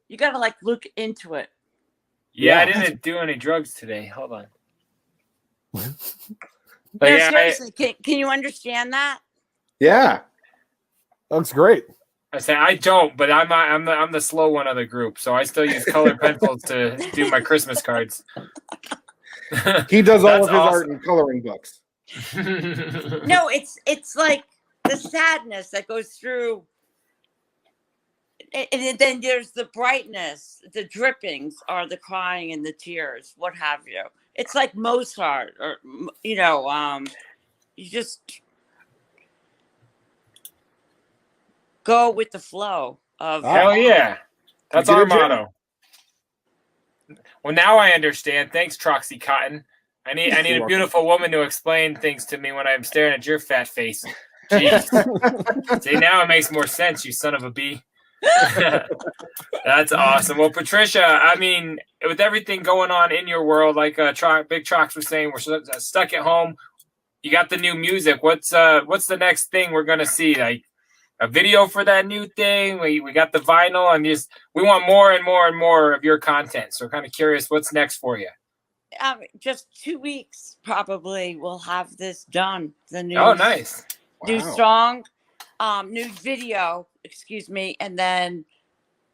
P: You got to like look into it.
N: Yeah, I didn't do any drugs today. Hold on.
P: No, seriously, can you understand that?
L: Yeah.
I: Looks great.
N: I say I don't, but I'm the slow one of the group, so I still use colored pencils to do my Christmas cards.
L: He does all of his
N: awesome.
L: art in coloring books.
P: No, it's like the sadness that goes through, and then there's the brightness, the drippings are the crying and the tears, what have you. It's like Mozart, or you just go with the flow of.
N: Hell yeah, that's our motto. Well, now I understand. Thanks, Troxy Cotton. I need a beautiful woman to explain things to me when I'm staring at your fat face. Jeez. See, now it makes more sense, you son of a bee. That's awesome. Well, Patricia, I mean, with everything going on in your world, like Big Trox was saying, we're stuck at home. You got the new music. What's the next thing we're gonna see? Like a video for that new thing? We got the vinyl, and we want more and more and more of your content. So we're kind of curious what's next for you.
P: Just 2 weeks probably we'll have this done. The new
N: nice.
P: New song, new video, excuse me, and then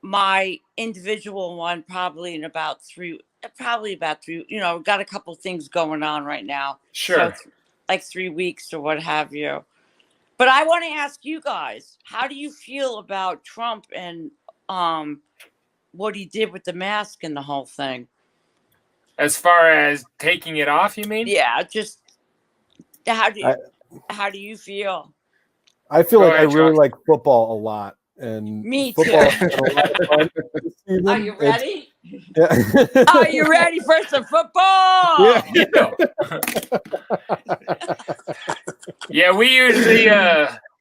P: my individual one probably in about three, got a couple things going on right now.
N: Sure.
P: So like 3 weeks or what have you. But I want to ask you guys, how do you feel about Trump and what he did with the mask and the whole thing?
N: As far as taking it off, you mean?
P: Yeah, just how do you feel?
I: I feel like I really like football a lot, and
P: me
I: football
P: too.
I: is a lot of fun this season.
P: Are you ready?
I: Yeah.
P: Are you ready for some football?
N: Yeah, we usually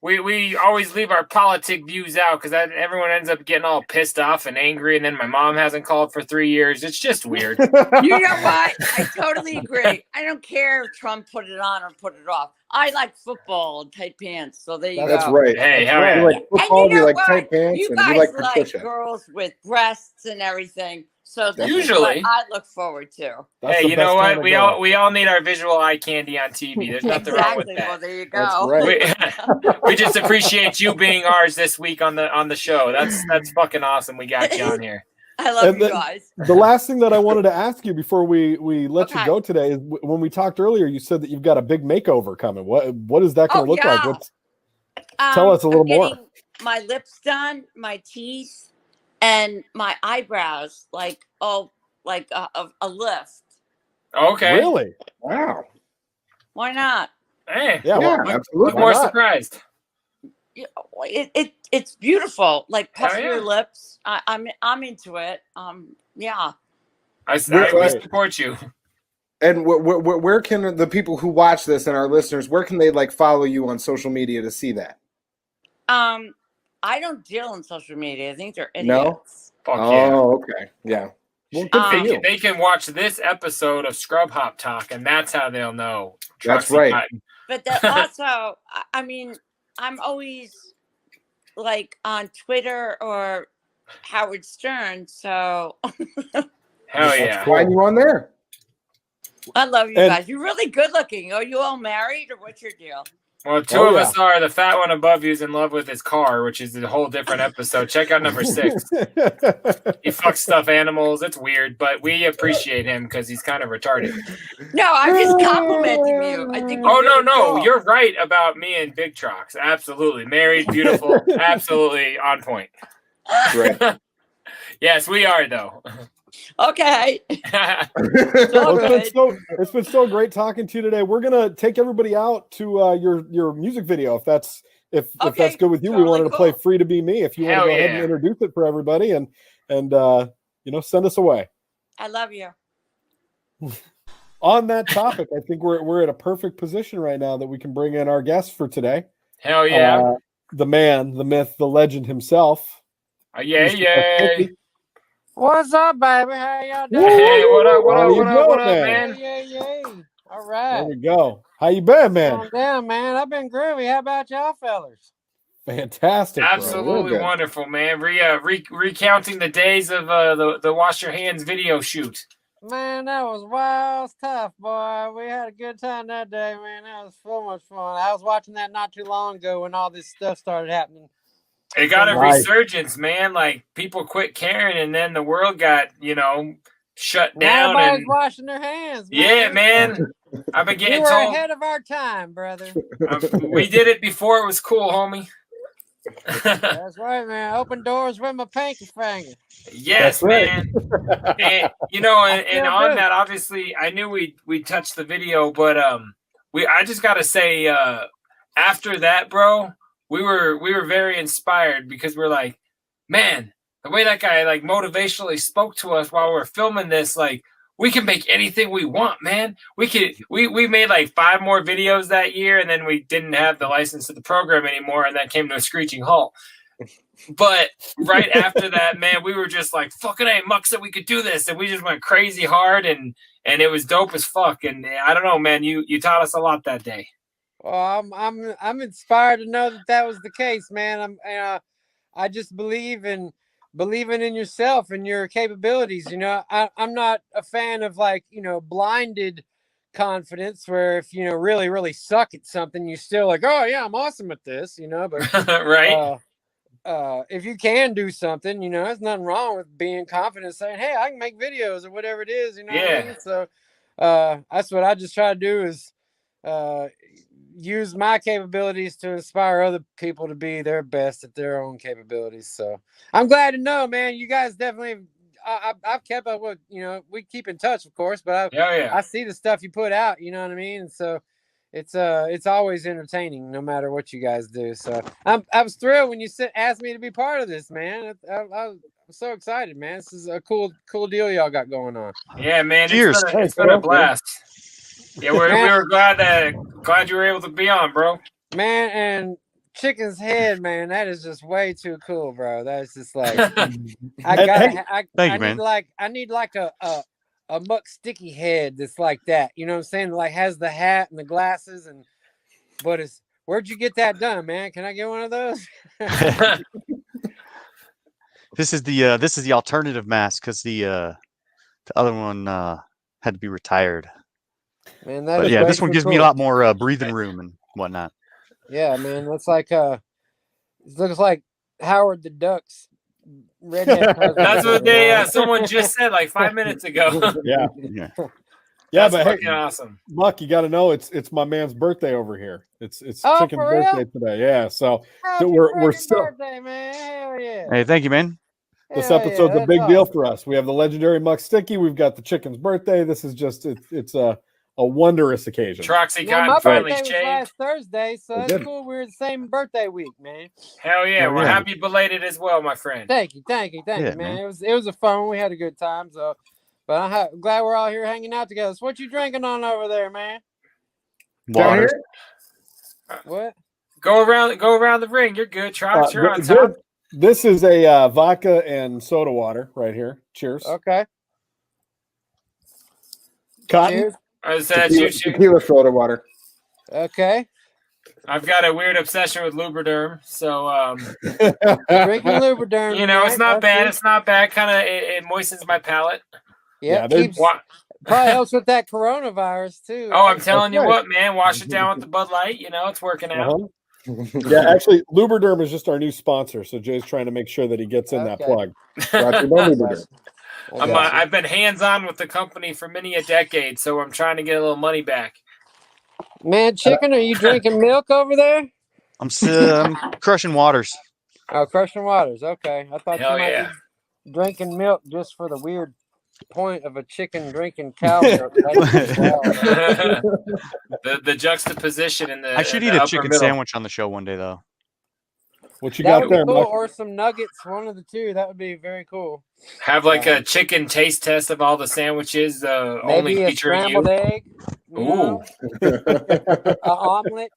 N: we always leave our politic views out because everyone ends up getting all pissed off and angry, and then my mom hasn't called for 3 years. It's just weird.
P: You know what? I totally agree. I don't care if Trump put it on or put it off. I like football and tight pants, so there you go.
L: That's right.
N: Hey,
L: That's right. You like football, you like tight pants,
P: you
L: and
P: guys
L: you like
P: like
L: Patricia.
P: girls with breasts and everything. So this
N: Usually.
P: is what I look forward to.
N: Hey, you know what? We all need our visual eye candy on TV. There's nothing wrong with that.
P: Well, there you go.
L: That's right.
N: We just appreciate you being ours this week on the show. That's fucking awesome. We got you on here.
P: I love you guys.
I: The last thing that I wanted to ask you before we let you go today is when we talked earlier, you said that you've got a big makeover coming. What is that going to look like? Tell us a little more.
P: My lips done, my teeth, and my eyebrows, like a lift.
N: Okay.
I: Really?
L: Wow.
P: Why not?
N: Hey.
I: Yeah,
L: absolutely.
N: Look more surprised.
P: It's beautiful. Like puff
N: Hell yeah.
P: your lips. I'm into it. Yeah.
N: I support you.
L: And where can the people who watch this and our listeners, where can they like follow you on social media to see that?
P: I don't deal in social media. I think they're idiots.
L: No?
N: Fuck yeah.
L: Okay. Yeah. Well, good for you.
N: They can watch this episode of Scrub Hop Talk, and that's how they'll know.
L: That's right.
N: Cotton.
P: But also, I mean, I'm always like on Twitter or Howard Stern, so
N: Hell yeah.
L: Find you on there.
P: I love you guys. You're really good looking. Are you all married or what's your deal?
N: Well, two of us are. The fat one above you is in love with his car, which is a whole different episode. Check out number 6. He fucks stuffed animals. It's weird, but we appreciate him because he's kind of retarded.
P: No, I'm just complimenting you. I think.
N: Oh, no. You're right about me and Big Trox. Absolutely. Married, beautiful, absolutely on point.
L: Right.
N: Yes, we are, though.
P: Okay.
I: It's been so great talking to you today. We're gonna take everybody out to your music video if that's good with you. We wanted to play "Free to Be Me." If you want to go ahead and introduce it for everybody and send us away.
P: I love you.
I: On that topic, I think we're in a perfect position right now that we can bring in our guest for today.
N: Hell yeah!
I: The man, the myth, the legend himself.
N: Yeah.
Q: What's up, baby? How y'all doing?
N: Hey, what up, man?
Q: Yay. All right.
I: There we go. How you been, man?
Q: Calm down, man. I've been groovy. How about y'all fellers?
I: Fantastic.
N: Absolutely wonderful, man. Recounting the days of the Wash Your Hands video shoot.
Q: Man, that was wild tough, boy. We had a good time that day, man. That was so much fun. I was watching that not too long ago when all this stuff started happening.
N: It got a
I: Nice.
N: resurgence, man. Like people quit caring, and then the world got shut
Q: Now
N: down.
Q: everybody's
N: And
Q: washing their hands.
N: yeah, man. I've been
Q: We
N: getting
Q: were
N: told
Q: ahead of our time, brother.
N: we did it before it was cool, homie.
Q: That's right, man. Open doors with my pinky finger.
N: Yes,
I: That's right.
N: man. And and
Q: still
N: on
Q: do.
N: that, obviously, I knew we touched the video, but I just gotta say, after that, bro, we were very inspired because we're like, man, the way that guy like motivationally spoke to us while we are filming this, like we can make anything we want, man. We made like 5 more videos that year, and then we didn't have the license to the program anymore, and that came to a screeching halt. But right after that, man, we were just like, fucking A, Muck said we could do this, and we just went crazy hard, and it was dope as fuck. And I don't know, man, you taught us a lot that day.
Q: Well, I'm inspired to know that was the case, man. I just believing in yourself and your capabilities. I'm not a fan of like blinded confidence where if really really suck at something, you still like, oh yeah, I'm awesome at this, but
N: right.
Q: If you can do something, there's nothing wrong with being confident, saying, hey, I can make videos or whatever it is, what I mean? So that's what I just try to do is use my capabilities to inspire other people to be their best at their own capabilities. So I'm glad to know, man, you guys definitely I've kept up with, we keep in touch, of course, but I see the stuff you put out, you know what I mean? And so it's always entertaining no matter what you guys do. So I was thrilled when you asked me to be part of this, man. I'm so excited, man. This is a cool deal y'all got going on.
N: Yeah, man.
K: Cheers.
N: It's been a blast. Yeah, we were glad you were able to be on, bro.
Q: Man, and Chicken's head, man, that is just way too cool, bro. That's just like I need like a Muck Sticky head that's like that. You know what I'm saying? Like has the hat and the glasses but where'd you get that done, man? Can I get one of those?
K: This is the alternative mask because the other one had to be retired.
Q: Man,
K: but yeah, this one gives me a lot more breathing room and whatnot.
Q: Yeah, man, that's like it looks like Howard the Duck's redneck cousin.
N: That's what someone just said like 5 minutes ago.
I: Yeah.
N: That's
I: but
N: fucking
I: hey,
N: awesome.
I: Muck, you got to know it's my man's birthday over here. It's Chicken's
Q: for real?
I: birthday today. Yeah, so
Q: Happy
I: we're still.
Q: birthday, man. Hell yeah.
K: Hey, thank you, man.
I: This episode's a big deal for us. We have the legendary Muck Sticky. We've got the Chicken's birthday. This is just it's a wondrous occasion.
N: Troxy
Q: Yeah,
N: Cotton
Q: my
N: finally
Q: birthday was
N: shaved.
Q: last Thursday, so that's cool. We're the same birthday week, man.
N: Hell yeah.
I: Oh,
N: Well,
I: yeah.
N: happy belated as well, my friend.
Q: Thank you, man.
K: Man.
Q: It was a fun one. We had a good time. So, but I'm glad we're all here hanging out together. So, what you drinking on over there, man?
K: Water.
Q: What?
N: Go around the ring. You're good, Trox. You're on top.
I: This is a vodka and soda water right here. Cheers.
Q: Okay.
I: Cotton.
Q: Cheers.
L: Tequila soda water.
Q: Okay.
N: I've got a weird obsession with Lubriderm, so
Q: Drinking Lubriderm.
N: it's not bad. It's not bad. Kind of it moistens my palate.
Q: Yeah, probably helps with that coronavirus too.
N: Oh, I'm telling you what, man. Wash it down with the Bud Light. It's working out.
I: Yeah, actually, Lubriderm is just our new sponsor, so Jay's trying to make sure that he gets in that plug.
N: I've been hands-on with the company for many a decade, so I'm trying to get a little money back.
Q: Man, Chicken, are you drinking milk over there?
K: I'm crushing waters.
Q: Oh, crushing waters. Okay, I thought
N: Hell
Q: you might
N: yeah.
Q: be drinking milk just for the weird point of a chicken drinking cow milk.
N: the juxtaposition in the
K: I should
N: in
K: eat
N: the
K: a
N: upper
K: chicken
N: middle.
K: sandwich on the show one day, though.
I: What you
Q: That
I: got
Q: would
I: there,
Q: be cool,
I: Muck?
Q: or some nuggets, one of the two. That would be very cool.
N: Have like a chicken taste test of all the sandwiches, only
Q: Maybe a
N: featuring
Q: scrambled
N: you.
Q: egg.
N: Ooh,
Q: An omelet.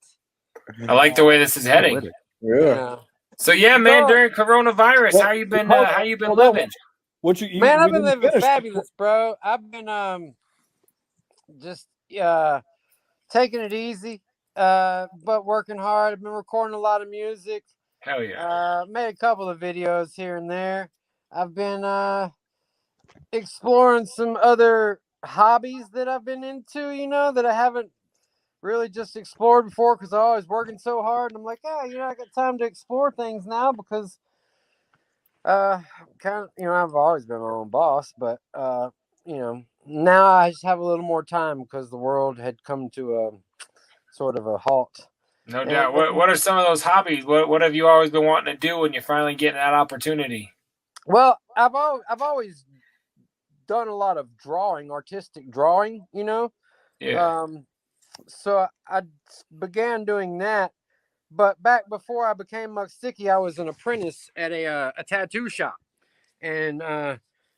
N: I like the way this is heading.
L: Yeah.
N: So yeah, man. During coronavirus, how you been living?
I: What you
Q: Man, I've
I: we
Q: been
I: didn't
Q: living
I: finish.
Q: fabulous, bro. I've been just taking it easy, but working hard. I've been recording a lot of music.
N: Hell yeah.
Q: Made a couple of videos here and there. I've been exploring some other hobbies that I've been into, that I haven't really just explored before because I was working so hard. And I'm like, I got time to explore things now because kind of, I've always been my own boss, but now I just have a little more time because the world had come to a sort of a halt.
N: No doubt. What are some of those hobbies? What have you always been wanting to do when you're finally getting that opportunity?
Q: Well, I've always done a lot of artistic drawing,
N: Yeah.
Q: So I began doing that, but back before I became Muck Sticky, I was an apprentice at a tattoo shop, and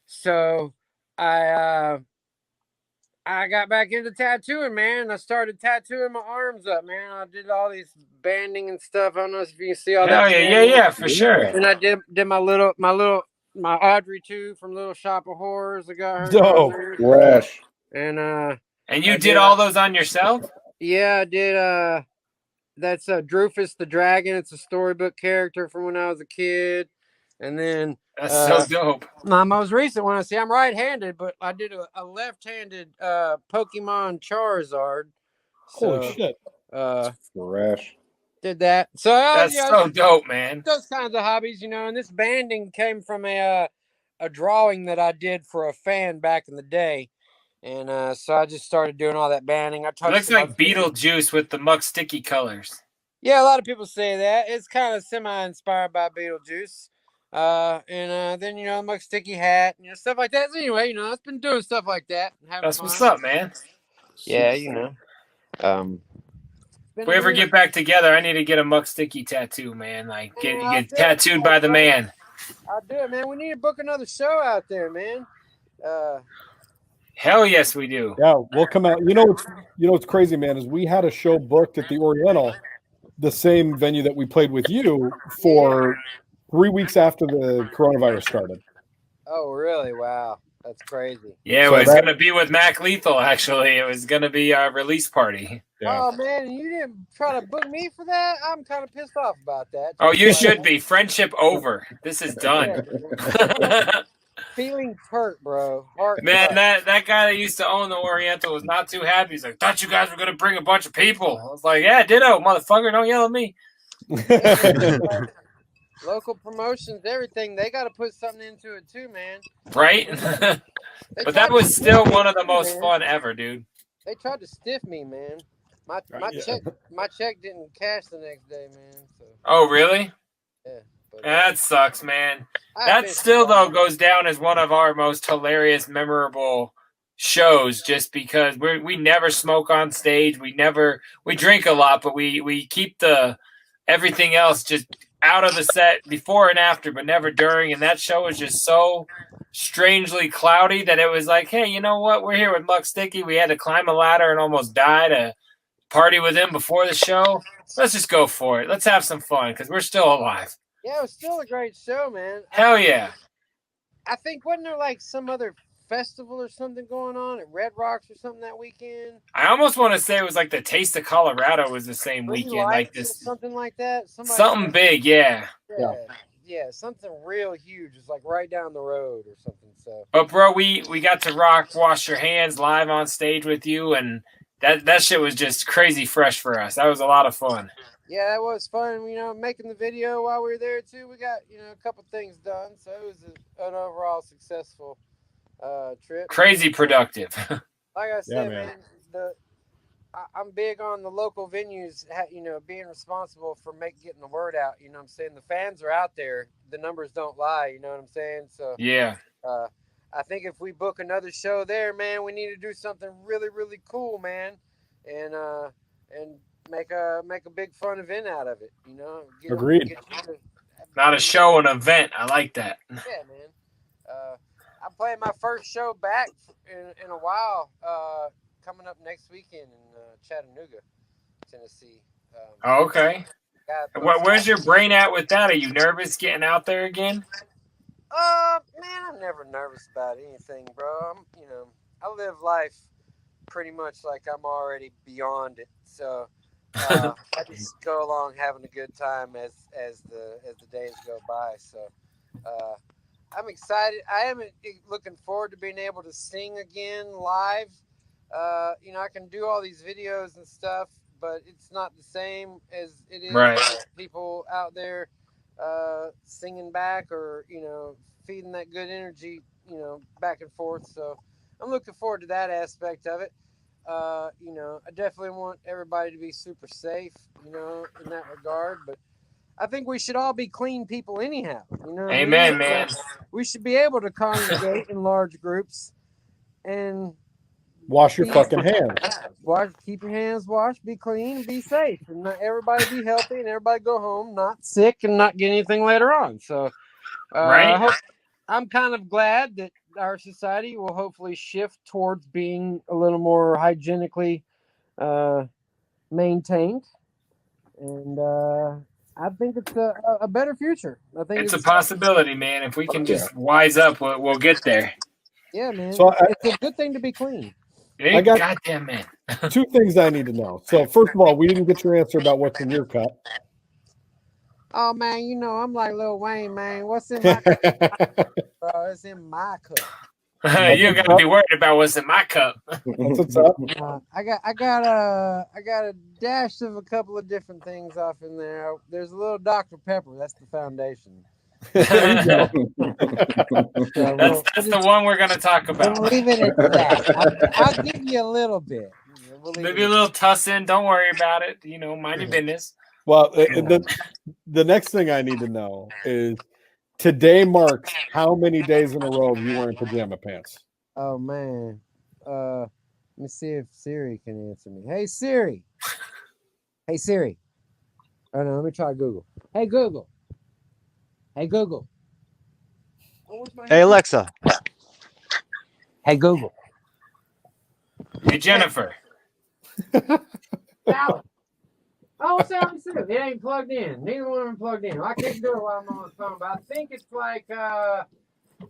Q: so I got back into tattooing, man. I started tattooing my arms up, man. I did all these banding and stuff. I don't know if you can see all that.
N: Yeah, for sure.
Q: And I did my Audrey too from Little Shop of Horrors. I got her.
I: Dope.
L: Fresh.
Q: And
N: you did all those on yourself?
Q: Yeah, I did. That's Drufus the Dragon. It's a storybook character from when I was a kid. And then
N: that's so dope.
Q: My most recent one, I'm right-handed, but I did a left-handed Pokemon Charizard.
I: Holy shit.
L: Fresh.
Q: Did that. So
N: that's so dope, man.
Q: Those kinds of hobbies, and this banding came from a drawing that I did for a fan back in the day. And so I just started doing all that banding.
N: It looks like Beetlejuice with the Muck Sticky colors.
Q: Yeah, a lot of people say that. It's kind of semi-inspired by Beetlejuice. And then, Muck Sticky hat, stuff like that. So anyway, I've been doing stuff like that.
N: That's what's up, man.
D: Yeah,
N: If we ever get back together, I need to get a Muck Sticky tattoo, man. Like, get tattooed by the man.
Q: I'll do it, man. We need to book another show out there, man.
N: Hell yes, we do.
I: Yeah, we'll come out. What's crazy, man, is we had a show booked at the Oriental, the same venue that we played with you, for 3 weeks after the coronavirus started.
Q: Oh, really? Wow. That's crazy.
N: Yeah, it was going to be with Mac Lethal, actually. It was going to be a release party.
I: Yeah.
Q: Oh, man, you didn't try to book me for that? I'm kind of pissed off about that.
N: Oh, you should be. Friendship over. This is done.
Q: Feeling hurt, bro.
N: Man, that guy that used to own the Oriental was not too happy. He's like, thought you guys were going to bring a bunch of people. I was like, yeah, ditto, motherfucker. Don't yell at me.
Q: Local promotions, everything, they got to put something into it too, man.
N: Right? But that was still one of the most fun ever, dude.
Q: They tried to stiff me, man. My check didn't cash the next day, man. So.
N: Oh, really?
Q: Yeah.
N: That sucks, man. That still, though, goes down as one of our most hilarious, memorable shows, just because we never smoke on stage. We drink a lot, but we keep everything else just out of the set before and after, but never during. And that show was just so strangely cloudy that it was like, hey, you know what? We're here with Muck Sticky. We had to climb a ladder and almost die to party with him before the show. Let's just go for it. Let's have some fun because we're still alive.
Q: Yeah, it was still a great show, man.
N: Hell yeah.
Q: I think, wasn't there like some other festival or something going on at Red Rocks or something that weekend?
N: I almost want to say it was like the Taste of Colorado was the same weekend, like this.
Q: Something like that.
N: Something big, yeah.
Q: Yeah, something real huge. It's like right down the road or something. So.
N: But bro, we got to rock Wash Your Hands live on stage with you, and that shit was just crazy fresh for us. That was a lot of fun.
Q: Yeah, that was fun. Making the video while we were there too. We got a couple things done, so it was an overall successful trip.
N: Crazy productive.
Q: Like I said, man, I'm big on the local venues, being responsible for getting the word out. You know what I'm saying? The fans are out there. The numbers don't lie. You know what I'm saying? So
N: yeah.
Q: I think if we book another show there, man, we need to do something really, really cool, man, and make a big fun event out of it.
I: Agreed.
N: Not a show, an event. I like that.
Q: Yeah, man. I'm playing my first show back in a while. Coming up next weekend in Chattanooga, Tennessee.
N: Okay. Where's your brain at with that? Are you nervous getting out there again?
Q: Man, I'm never nervous about anything, bro. I live life pretty much like I'm already beyond it. So I just go along having a good time as the days go by. So I'm excited. I am looking forward to being able to sing again live. I can do all these videos and stuff, but it's not the same as it is
N: Right.
Q: people out there singing back or, feeding that good energy, back and forth. So I'm looking forward to that aspect of it. I definitely want everybody to be super safe, in that regard. But I think we should all be clean people anyhow.
N: Amen, man.
Q: We should be able to congregate in large groups and
I: Wash your fucking hands.
Q: Keep your hands washed, be clean, be safe, and not everybody be healthy, and everybody go home not sick and not get anything later on. So,
N: right.
Q: I'm kind of glad that our society will hopefully shift towards being a little more hygienically maintained, and I think it's a better future. I think
N: It's a possibility, man. If we can just wise up, we'll get there.
Q: Yeah, man.
I: So
Q: it's a good thing to be clean.
I: I got
N: goddamn man.
I: 2 things I need to know. So first of all, we didn't get your answer about what's in your cup.
Q: Oh man, I'm like Lil Wayne, man. What's in my cup? Bro, it's in my cup.
N: You got to be worried about what's in my cup.
I: What's up?
Q: I got a dash of a couple of different things off in there. There's a little Dr. Pepper. That's the foundation.
N: That's the one we're going to talk about.
Q: We'll leave it at that. I'll give you a little bit.
N: Maybe a little tussin. Don't worry about it. Mind your business.
I: Well, the next thing I need to know is today marks how many days in a row you wearing pajama pants?
Q: Oh man. Let me see if Siri can answer me. Hey Siri. Hey Siri. Oh no, let me try Google. Hey Google. Hey Google.
K: Hey Alexa.
Q: Hey Google.
N: Hey Jennifer.
Q: Sally. Oh, Sally said it ain't plugged in. Neither one of them plugged in. I can't do it while I'm on the phone, but I think it's like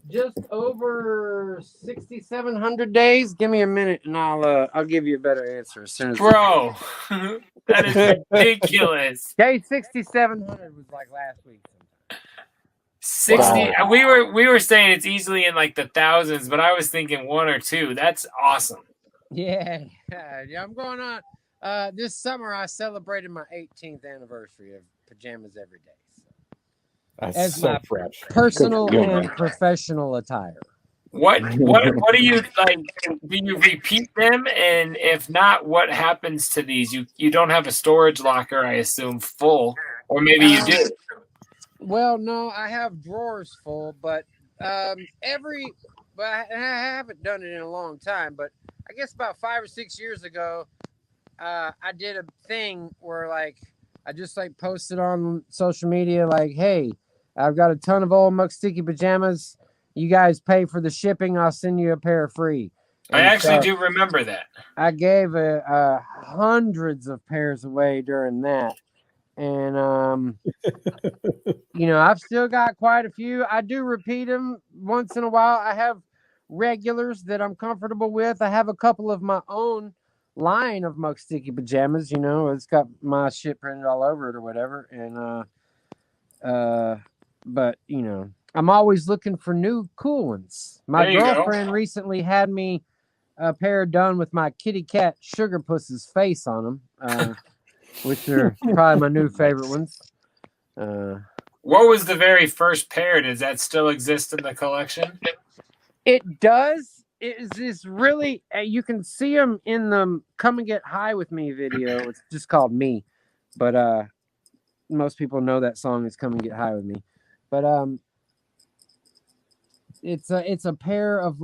Q: just over 6,700 days. Give me a minute and I'll give you a better answer as soon as.
N: Bro, that is ridiculous.
Q: Day 6,700 was like last week.
N: 60.
Q: Wow.
N: We were saying it's easily in like the thousands, but I was thinking 1 or 2. That's awesome.
Q: Yeah, I'm going on. This summer, I celebrated my 18th anniversary of pajamas every day. So.
I: That's so fresh.
Q: Personal and professional attire.
N: What do you like? Do you repeat them? And if not, what happens to these? You don't have a storage locker, I assume, full, or maybe you do.
Q: Well, no, I have drawers full, but I haven't done it in a long time. But I guess about 5 or 6 years ago, I did a thing where I just posted on social media hey, I've got a ton of old Muck Sticky pajamas. You guys pay for the shipping. I'll send you a pair free.
N: I actually do remember that.
Q: I gave hundreds of pairs away during that. And, I've still got quite a few. I do repeat them once in a while. I have regulars that I'm comfortable with. I have a couple of my own line of Muck Sticky pajamas. It's got my shit printed all over it or whatever. And, but, I'm always looking for new cool ones. My girlfriend recently had me a pair done with my kitty cat Sugar Puss's face on them. Which are probably my new favorite ones.
N: What was the very first pair? Does that still exist in the collection?
Q: It does. It is really, you can see them in the Come and Get High With Me video. It's just called Me. But most people know that song is Come and Get High With Me. But it's a pair of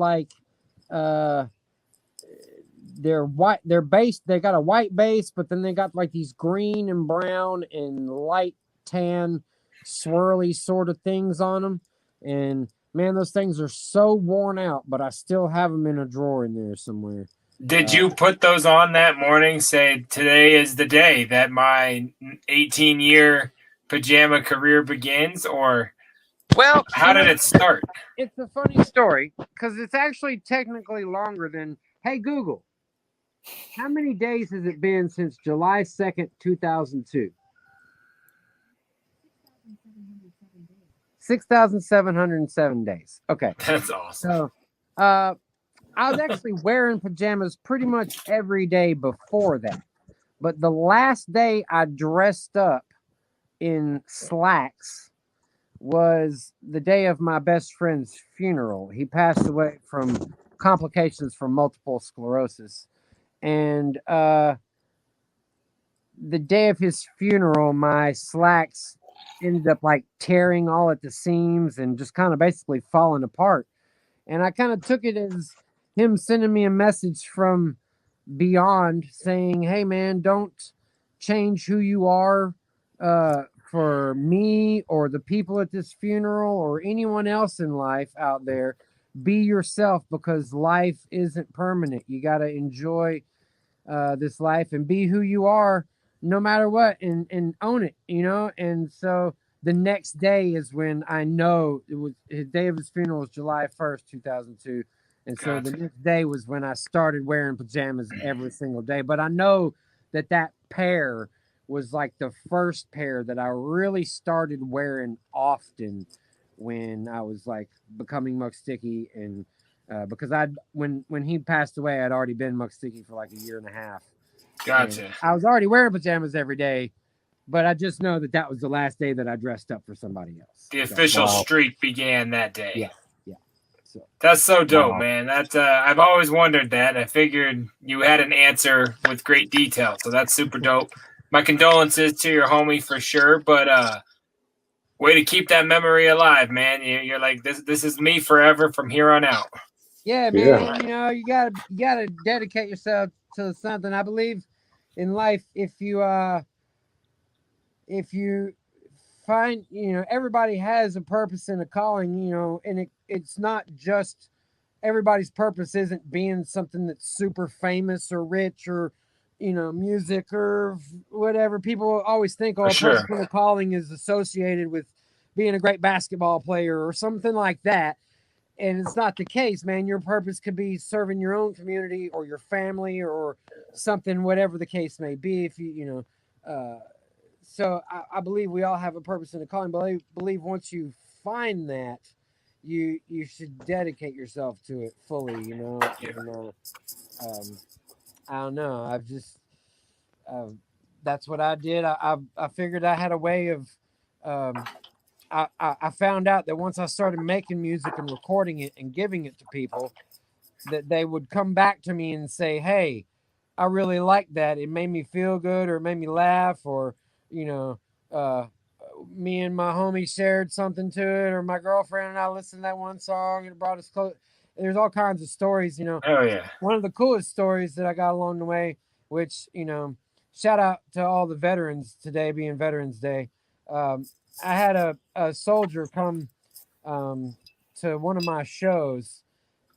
Q: they're white. They're based. They got a white base, but then they got these green and brown and light tan, swirly sort of things on them. And man, those things are so worn out, but I still have them in a drawer in there somewhere.
N: Did you put those on that morning? Say today is the day that my 18-year pajama career begins, or how did it start?
Q: It's a funny story because it's actually technically longer than. Hey Google. How many days has it been since July 2nd, 2002? 6,707 days. Okay.
N: That's awesome.
Q: So, I was actually wearing pajamas pretty much every day before that. But the last day I dressed up in slacks was the day of my best friend's funeral. He passed away from complications from multiple sclerosis. And the day of his funeral, my slacks ended up like tearing all at the seams and just kind of basically falling apart. And I kind of took it as him sending me a message from beyond saying, hey man, don't change who you are for me or the people at this funeral or anyone else in life out there. Be yourself, because life isn't permanent. You got to enjoy this life and be who you are no matter what, and own it, you know. And so the next day is when I know it was his day of his funeral was July 1st, 2002. And so the next day was when I started wearing pajamas every single day. But I know that pair was like the first pair that I really started wearing often when I was like becoming Muck Sticky. And because when he passed away, I'd already been Muck Sticky for like a year and a half.
N: Gotcha.
Q: And I was already wearing pajamas every day, but I just know that was the last day that I dressed up for somebody else.
N: The official streak began that day.
Q: Yeah.
N: So that's so dope, man. That's I've always wondered that. I figured you had an answer with great detail, so that's super dope. My condolences to your homie for sure, but way to keep that memory alive, man. You're like this is me forever from here on out.
Q: Yeah, man. You know, you gotta dedicate yourself to something. I believe in life, if you find, you know, everybody has a purpose and a calling, you know, and it's not just everybody's purpose isn't being something that's super famous or rich or, you know, music or whatever. People always think, a purpose and a calling is associated with being a great basketball player or something like that. And it's not the case, man. Your purpose could be serving your own community or your family or something, whatever the case may be. If you know, so I believe we all have a purpose and a calling. But I believe once you find that, you should dedicate yourself to it fully. You know, and, I don't know. I've just that's what I did. I figured I had a way of. I found out that once I started making music and recording it and giving it to people, that they would come back to me and say, "Hey, I really like that. It made me feel good, or it made me laugh, or you know, me and my homie shared something to it, or my girlfriend and I listened to that one song and it brought us close." There's all kinds of stories, you know.
N: Oh yeah.
Q: One of the coolest stories that I got along the way, which, you know, shout out to all the veterans today being Veterans Day. I had a soldier come to one of my shows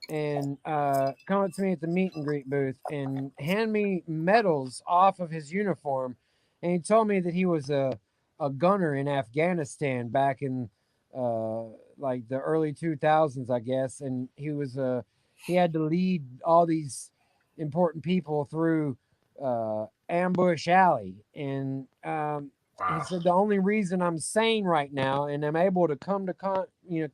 Q: and come up to me at the meet and greet booth and hand me medals off of his uniform. And he told me that he was a gunner in Afghanistan back in like the early 2000s, I guess. And he had to lead all these important people through Ambush Alley. And he said, the only reason I'm sane right now and I'm able to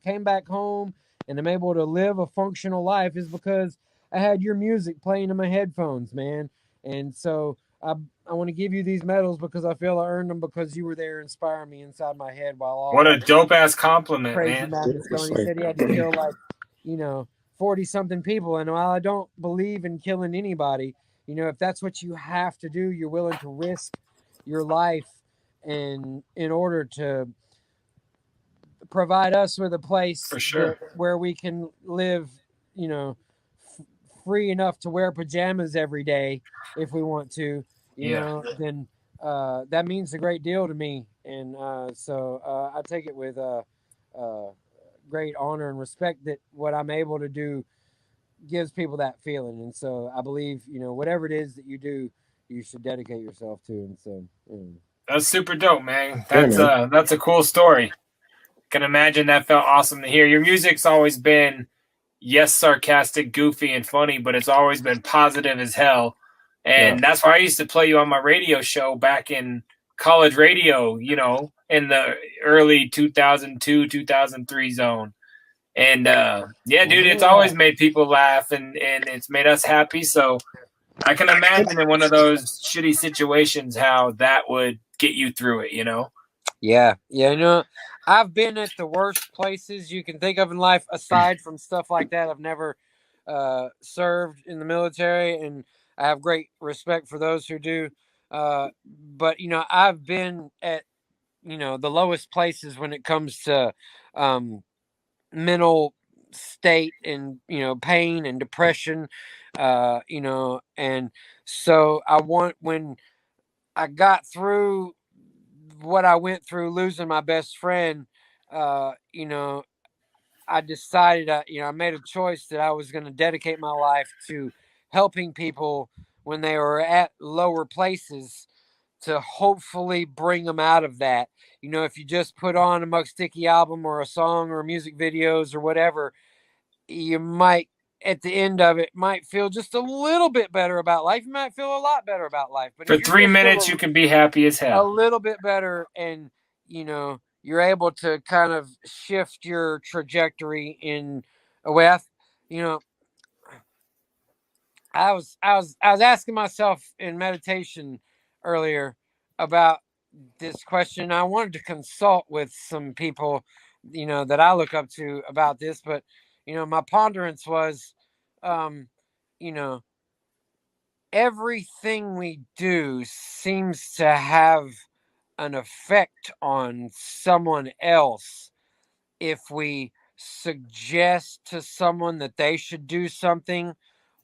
Q: came back home and I'm able to live a functional life is because I had your music playing in my headphones, man. And so I want to give you these medals because I feel I earned them because you were there inspiring me inside my head while all
N: what a dope ass compliment, man.
Q: He said he had to kill like, you know, 40 something people. And while I don't believe in killing anybody, you know, if that's what you have to do, you're willing to risk your life and in order to provide us with a place
N: for sure
Q: where we can live, you know, free enough to wear pajamas every day if we want to, you know, then that means a great deal to me. And so I take it with great honor and respect that what I'm able to do gives people that feeling. And so I believe, you know, whatever it is that you do, you should dedicate yourself to. And so
N: that's super dope, man. That's a cool story. Can imagine that felt awesome to hear. Your music's always been, yes, sarcastic, goofy, and funny, but it's always been positive as hell. And that's why I used to play you on my radio show back in college radio, you know, in the early 2002, 2003 zone. And yeah, dude, it's always made people laugh, and it's made us happy. So I can imagine in one of those shitty situations how that would get you through it, you know?
Q: Yeah. You know, I've been at the worst places you can think of in life, aside from stuff like that. I've never served in the military, and I have great respect for those who do. But, you know, I've been at, you know, the lowest places when it comes to mental state and, you know, pain and depression, you know, and so when I got through what I went through, losing my best friend, you know, I decided, you know, I made a choice that I was going to dedicate my life to helping people when they were at lower places, to hopefully bring them out of that. You know, if you just put on a Muck Sticky album or a song or music videos or whatever, you might, at the end of it, might feel just a little bit better about life. You might feel a lot better about life. But
N: For
Q: if you
N: 3
Q: just
N: minutes,
Q: feel
N: you can be happy as
Q: a
N: hell.
Q: little bit better, and, you know, you're able to kind of shift your trajectory in a way. You know, I was asking myself in meditation earlier about this question. I wanted to consult with some people, you know, that I look up to about this, but, you know, my ponderance was, you know, everything we do seems to have an effect on someone else if we suggest to someone that they should do something,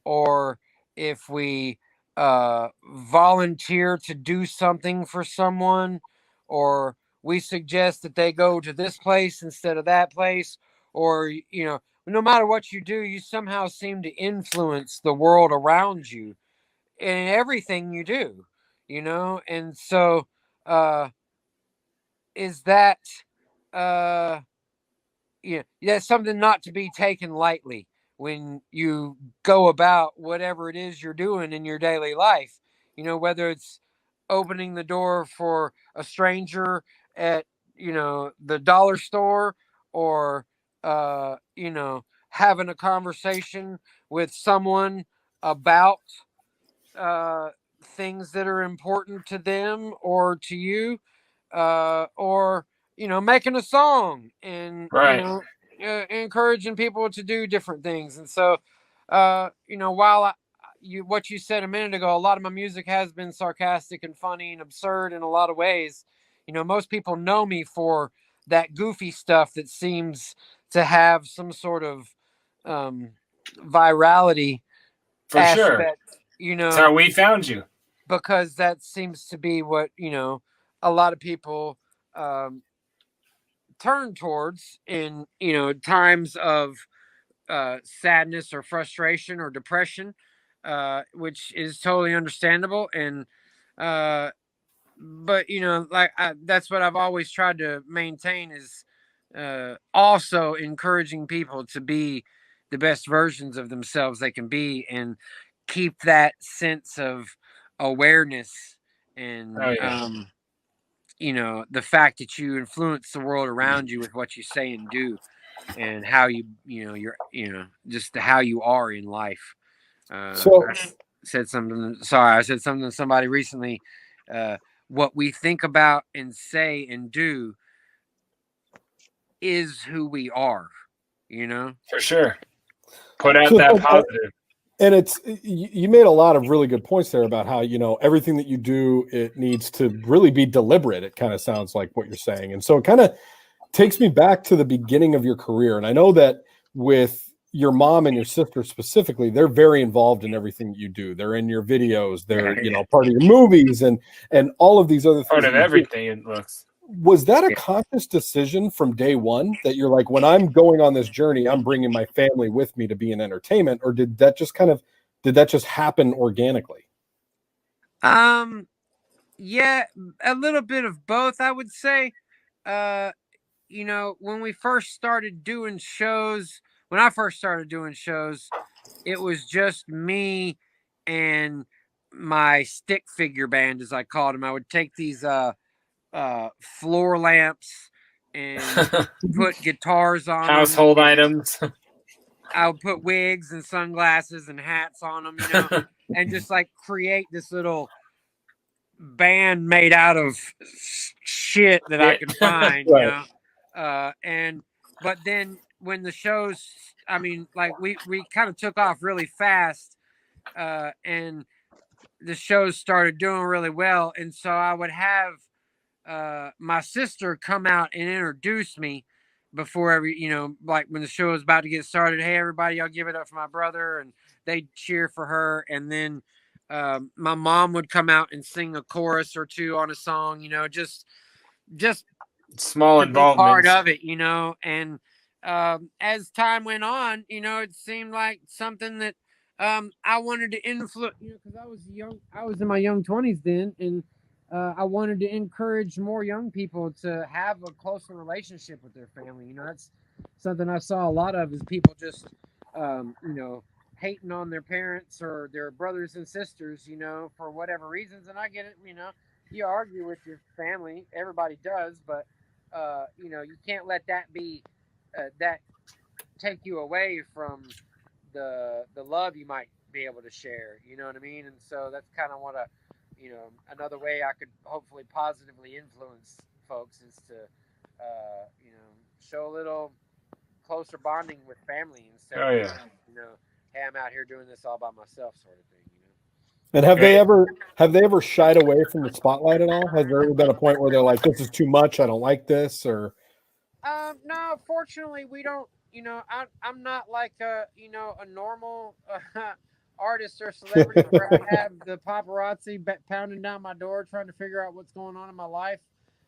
Q: or if we volunteer to do something for someone, or we suggest that they go to this place instead of that place, or, you know, no matter what you do, you somehow seem to influence the world around you in everything you do, you know. And so is that yeah, that's something not to be taken lightly when you go about whatever it is you're doing in your daily life. You know, whether it's opening the door for a stranger at, you know, the dollar store, or you know, having a conversation with someone about things that are important to them or to you, or, you know, making a song and, you
N: Right.
Q: know, encouraging people to do different things. And so, you know, while what you said a minute ago, a lot of my music has been sarcastic and funny and absurd in a lot of ways. You know, most people know me for that goofy stuff that seems to have some sort of virality
N: For sure.
Q: aspect, you know.
N: That's how we found you.
Q: Because that seems to be what, you know, a lot of people turn towards in, you know, times of sadness or frustration or depression, which is totally understandable. And but, you know, like that's what I've always tried to maintain, is also encouraging people to be the best versions of themselves they can be, and keep that sense of awareness and
N: Oh, yeah.
Q: you know, the fact that you influence the world around you with what you say and do, and how you know, you're, you know, just how you are in life.
I: So
Q: I said something. Sorry, I said something to somebody recently. What we think about and say and do is who we are. You know,
N: For sure. Put out
I: So,
N: that positive.
I: and it's you made a lot of really good points there about how, you know, everything that you do, it needs to really be deliberate. It kind of sounds like what you're saying, and so it kind of takes me back to the beginning of your career. And I know that with your mom and your sister specifically, they're very involved in everything that you do. They're in your videos, they're, you know, part of your movies, and all of these other things.
N: Part of
I: that you do.
N: everything, it looks.
I: Was that a conscious decision from day one, that you're like, when I'm going on this journey, I'm bringing my family with me to be in entertainment, or did that just happen organically?
Q: Yeah, a little bit of both, I would say. You know, when I first started doing shows, it was just me and my stick figure band, as I called them. I would take these floor lamps and put guitars on
N: household
Q: them.
N: items.
Q: I would put wigs and sunglasses and hats on them, you know, and just like create this little band made out of shit that I could find,
N: Right.
Q: you know. But then when the shows, I mean, like we kind of took off really fast, and the shows started doing really well, and so I would have my sister come out and introduce me before every, you know, like when the show was about to get started. Hey, everybody, y'all give it up for my brother, and they'd cheer for her, and then my mom would come out and sing a chorus or two on a song, you know, just
N: small involvement,
Q: part of it, you know. And as time went on, you know, it seemed like something that I wanted to influence, you know, because I was in my young 20s then, and I wanted to encourage more young people to have a closer relationship with their family. You know, that's something I saw a lot of, is people just you know, hating on their parents or their brothers and sisters, you know, for whatever reasons. And I get it, you know, you argue with your family, everybody does, but you know, you can't let that be that take you away from the love you might be able to share, you know what I mean? And so that's kind of what you know, another way I could hopefully positively influence folks is to you know, show a little closer bonding with family instead of, you know, hey, I'm out here doing this all by myself sort of thing, you know.
I: And have they ever shied away from the spotlight at all? Has there ever been a point where they're like, this is too much, I don't like this? Or
Q: no, fortunately we don't, you know, I'm not like you know, a normal artist or celebrity where I have the paparazzi pounding down my door trying to figure out what's going on in my life.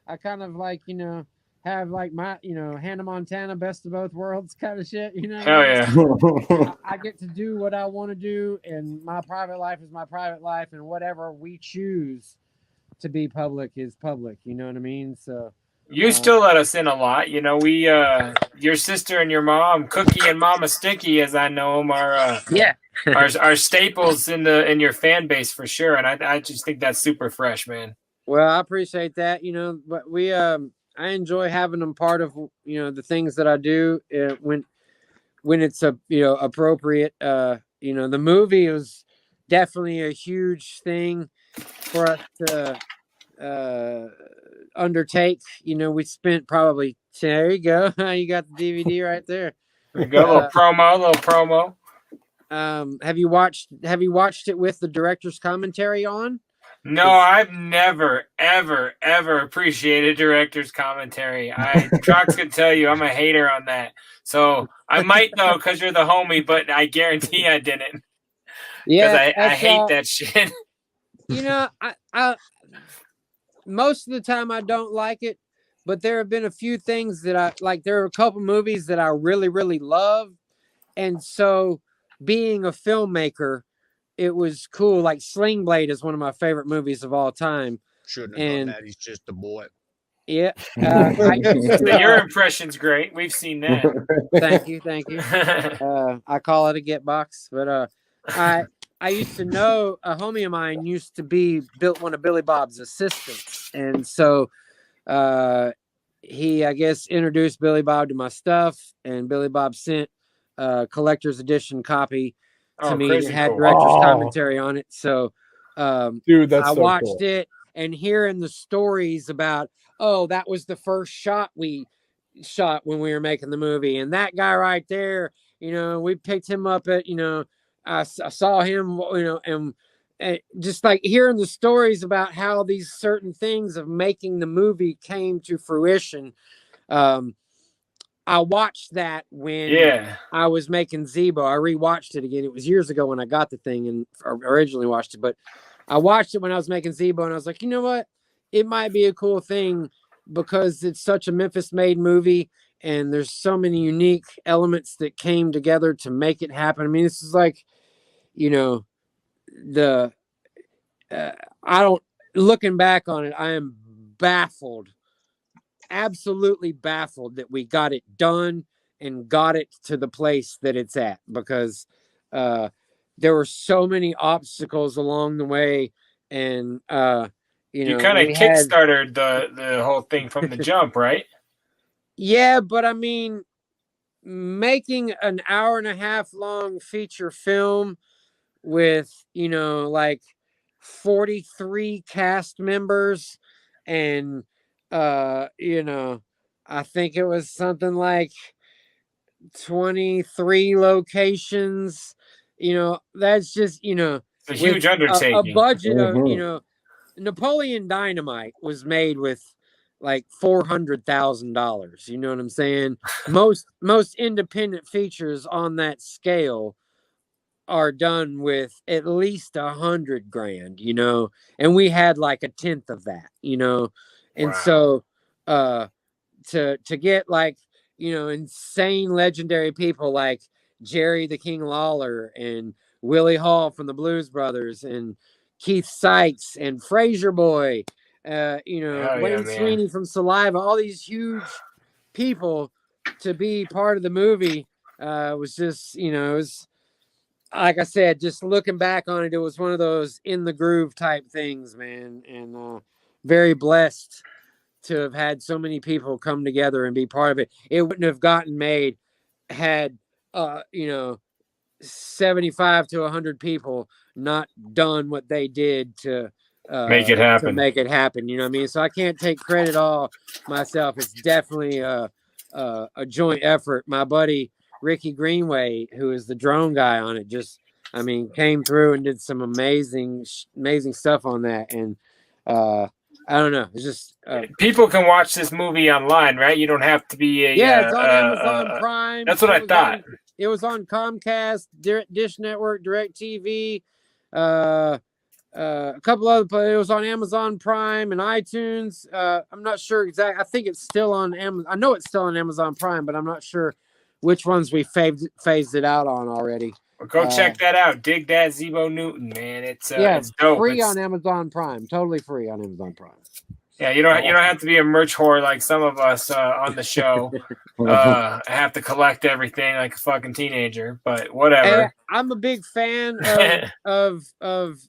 Q: I kind of like, you know, have like my, you know, Hannah Montana, best of both worlds kind of shit, you know.
N: Hell yeah.
Q: I get to do what I want to do, and my private life is my private life, and whatever we choose to be public is public, you know what I mean? So
N: you still let us in a lot, you know. We your sister and your mom, Cookie and Mama Sticky, as I know them, are are staples in your fan base for sure, and I just think that's super fresh, man.
Q: Well, I appreciate that, you know, but we I enjoy having them part of, you know, the things that I do when it's you know, appropriate. You know, the movie was definitely a huge thing for us to undertake. You know, we spent probably, there you go, you got the DVD right there.
N: There you go, a little promo.
Q: Have you watched it with the director's commentary on?
N: No, I've never, ever appreciated director's commentary. Trox can tell you I'm a hater on that. So I might know because you're the homie, but I guarantee I didn't. Yeah, I hate that shit.
Q: You know, I most of the time I don't like it, but there have been a few things that I like. There are a couple movies that I really, really love, and so being a filmmaker, it was cool. Like Sling Blade is one of my favorite movies of all time.
B: Shouldn't have done that. He's just a boy.
Q: Yeah.
N: Your impression's great. We've seen that.
Q: Thank you. I call it a get box, but I used to know a homie of mine used to be one of Billy Bob's assistants, and so he, I guess, introduced Billy Bob to my stuff, and Billy Bob sent a collector's edition copy to me. It had director's commentary on it. So
I: dude, that's
Q: I
I: so
Q: watched
I: cool.
Q: it, and hearing the stories about, oh, that was the first shot we shot when we were making the movie, and that guy right there, you know, we picked him up at, you know, I saw him, you know, and just like hearing the stories about how these certain things of making the movie came to fruition. I watched that when I was making Zebo. I rewatched it again. It was years ago when I got the thing and originally watched it, but I watched it when I was making Zebo, and I was like, you know what? It might be a cool thing because it's such a Memphis-made movie, and there's so many unique elements that came together to make it happen. I mean, this is like, you know, looking back on it, I am baffled, absolutely baffled that we got it done and got it to the place that it's at, because there were so many obstacles along the way, and you know,
N: kind of kickstarted the whole thing from the jump, right?
Q: Yeah, but I mean, making an hour and a half long feature film with, like 43 cast members and, I think it was something like 23 locations, that's just,
N: It's a huge undertaking.
Q: A budget of, Napoleon Dynamite was made with like $400,000. You know what I'm saying? Most independent features on that scale are done with at least $100,000, and we had like a tenth of that, and so to get like insane legendary people like Jerry the King Lawler and Willie Hall from the Blues Brothers and Keith Sykes and Fraser Boy, Wayne Sweeney from Saliva, all these huge people to be part of the movie was just, it was, like I said, just looking back on it, it was one of those in the groove type things, man. And very blessed to have had so many people come together and be part of it. It wouldn't have gotten made had, 75 to 100 people not done what they did to
N: make it happen.
Q: You know what I mean? So I can't take credit all myself. It's definitely a joint effort. My buddy Ricky Greenway, who is the drone guy on it, came through and did some amazing stuff on that. And I don't know. It's just
N: people can watch this movie online, right? You don't have to be a
Q: it's on Amazon Prime.
N: That's what I thought.
Q: It was on Comcast, Dish Network, DirecTV, a couple other places. It was on Amazon Prime and iTunes. I'm not sure exactly. I think it's still on Amazon. I know it's still on Amazon Prime, but I'm not sure which ones we phased it out on already.
N: Well, go check that out. Dig that Zebo Newton, man. It's dope.
Q: Free on Amazon Prime. Totally free on Amazon Prime.
N: Yeah, you don't have to be a merch whore like some of us on the show. Have to collect everything like a fucking teenager, but whatever.
Q: And I'm a big fan of CDs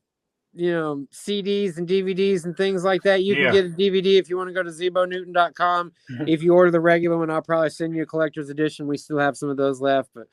Q: and DVDs and things like that. You can get a DVD if you want to go to ZeboNewton.com. If you order the regular one, I'll probably send you a collector's edition. We still have some of those left, but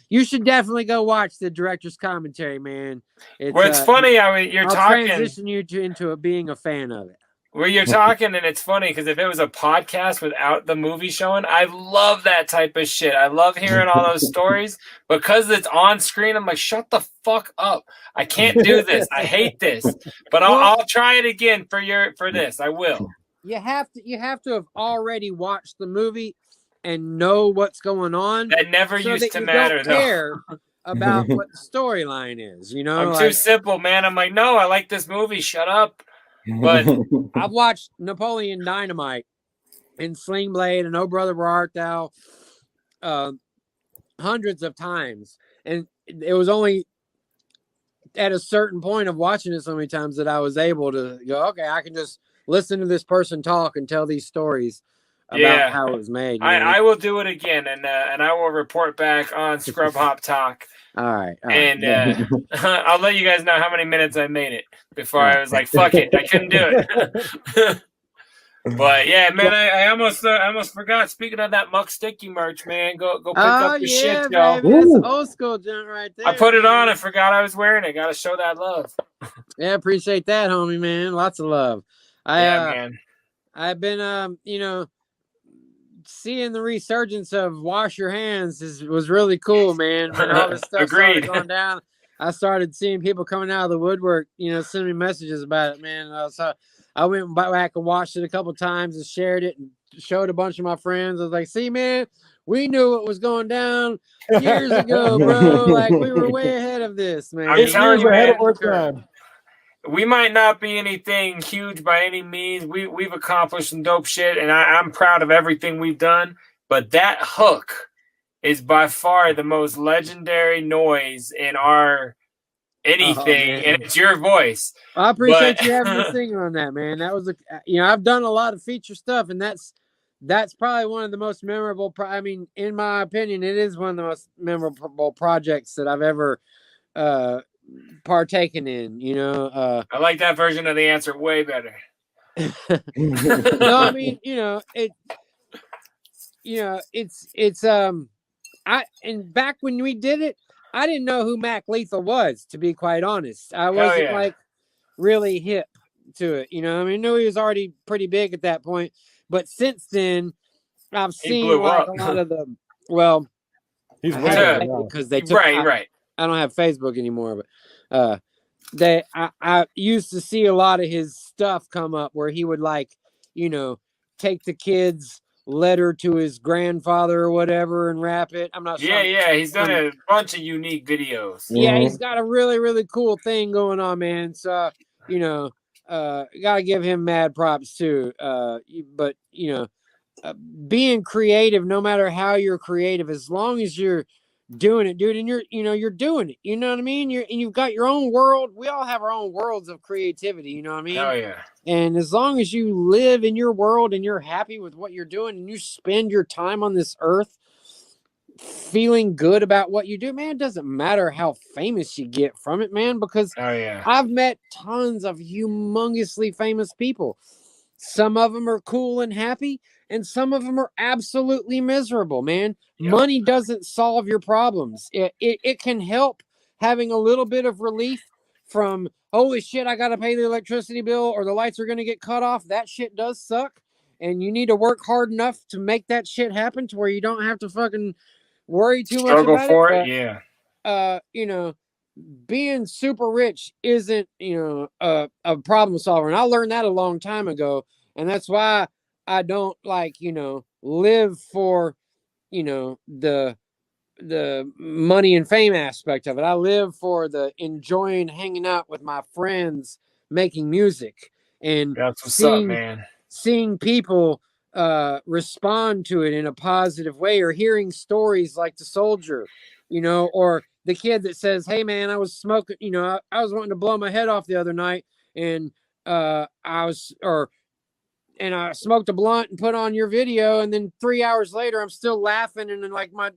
Q: you should definitely go watch the director's commentary, man.
N: It's funny how you're talking.
Q: Transition you into being a fan of it.
N: Where you're talking, and it's funny because if it was a podcast without the movie showing, I love that type of shit. I love hearing all those stories. Because it's on screen, I'm like, shut the fuck up. I can't do this. I hate this. But I'll try it again for this. I will.
Q: You have to have already watched the movie and know what's going on.
N: That never used to matter,
Q: though. Care about what the storyline is,
N: I'm too simple, man. I'm like, no, I like this movie. Shut up. But
Q: I've watched Napoleon Dynamite and Sling Blade and Oh Brother Where Art Thou hundreds of times, and it was only at a certain point of watching it so many times that I was able to go, okay, I can just listen to this person talk and tell these stories about how it was made.
N: I will do it again, and I will report back on Scrub Hop Talk.
Q: All right.
N: And I'll let you guys know how many minutes I made it before I was like, fuck it, I couldn't do it. But yeah, man, I almost forgot. Speaking of that Muck Sticky merch, man, go pick up your shit, y'all.
Q: That's old school junk right there.
N: I put it on and forgot I was wearing it. Got to show that love.
Q: Yeah, appreciate that, homie, man. Lots of love.
N: Man.
Q: I've been, seeing the resurgence of wash your hands was really cool, man. When all this stuff started going down, I started seeing people coming out of the woodwork, sending me messages about it, man. So I went back and watched it a couple times and shared it and showed a bunch of my friends. I was like, see, man, we knew what was going down years ago, bro. Like, we were way ahead of this, man.
N: I'm telling you, man, we might not be anything huge by any means. We've accomplished some dope shit, and I'm proud of everything we've done. But that hook is by far the most legendary noise in our anything, and it's your voice.
Q: I appreciate you having me singing on that, man. That was I've done a lot of feature stuff, and that's probably one of the most memorable. In my opinion, it is one of the most memorable projects that I've ever partaken in.
N: I like that version of the answer way better.
Q: No, it and back when we did it, I didn't know who Mac Lethal was, to be quite honest. I
N: Hell
Q: wasn't
N: yeah.
Q: like really hip to it, you know. I mean, I knew he was already pretty big at that point, but since then, I've seen
N: blew
Q: like
N: up.
Q: a lot of the
I: He's
Q: I
I: way
Q: haven't
I: better now.
Q: because they took
N: right.
Q: I don't have Facebook anymore, but I used to see a lot of his stuff come up where he would like, you know, take the kid's letter to his grandfather or whatever and rap it. I'm not sure.
N: Yeah. He's done a bunch of unique videos.
Q: Yeah, he's got a really, really cool thing going on, man. So, you know, gotta give him mad props too. But you know, being creative, no matter how you're creative, as long as you're doing it, dude, and you're doing it. You know what I mean? You've got your own world. We all have our own worlds of creativity. You know what I mean?
N: Oh yeah.
Q: And as long as you live in your world and you're happy with what you're doing and you spend your time on this earth feeling good about what you do, man, it doesn't matter how famous you get from it, man, because I've met tons of humongously famous people. Some of them are cool and happy, and some of them are absolutely miserable, man. Money doesn't solve your problems. It can help having a little bit of relief from, holy shit, I got to pay the electricity bill or the lights are going to get cut off. That shit does suck. And you need to work hard enough to make that shit happen to where you don't have to fucking worry too much
N: Struggle
Q: about
N: for
Q: it.
N: Yeah.
Q: You know, being super rich isn't, you know, a problem solver. And I learned that a long time ago. And that's why I don't like, you know, live for, you know, the money and fame aspect of it. I live for the enjoying hanging out with my friends, making music, and
N: that's what's up, man.
Q: Seeing people respond to it in a positive way, or hearing stories like the soldier, you know, or the kid that says, hey man, I was smoking, you know, I was wanting to blow my head off the other night, and I smoked a blunt and put on your video, and then 3 hours later I'm still laughing, and then like my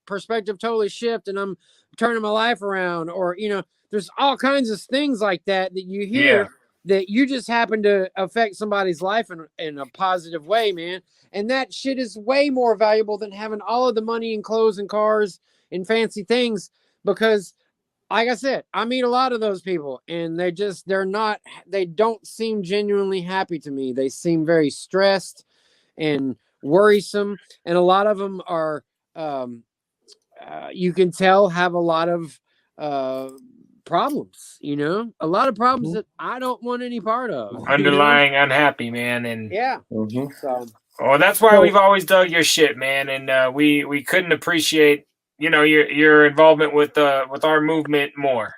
Q: perspective totally shifted, and I'm turning my life around. Or, you know, there's all kinds of things like that you hear that you just happen to affect somebody's life in a positive way, man. And that shit is way more valuable than having all of the money and clothes and cars and fancy things, because like I said, I meet a lot of those people, and they don't seem genuinely happy to me. They seem very stressed and worrisome. And a lot of them are, you can tell, have a lot of problems, you know, a lot of problems that I don't want any part of.
N: Underlying unhappy, man. And
Q: so,
N: that's why we've always dug your shit, man. And we couldn't appreciate, you know, your involvement with our movement more.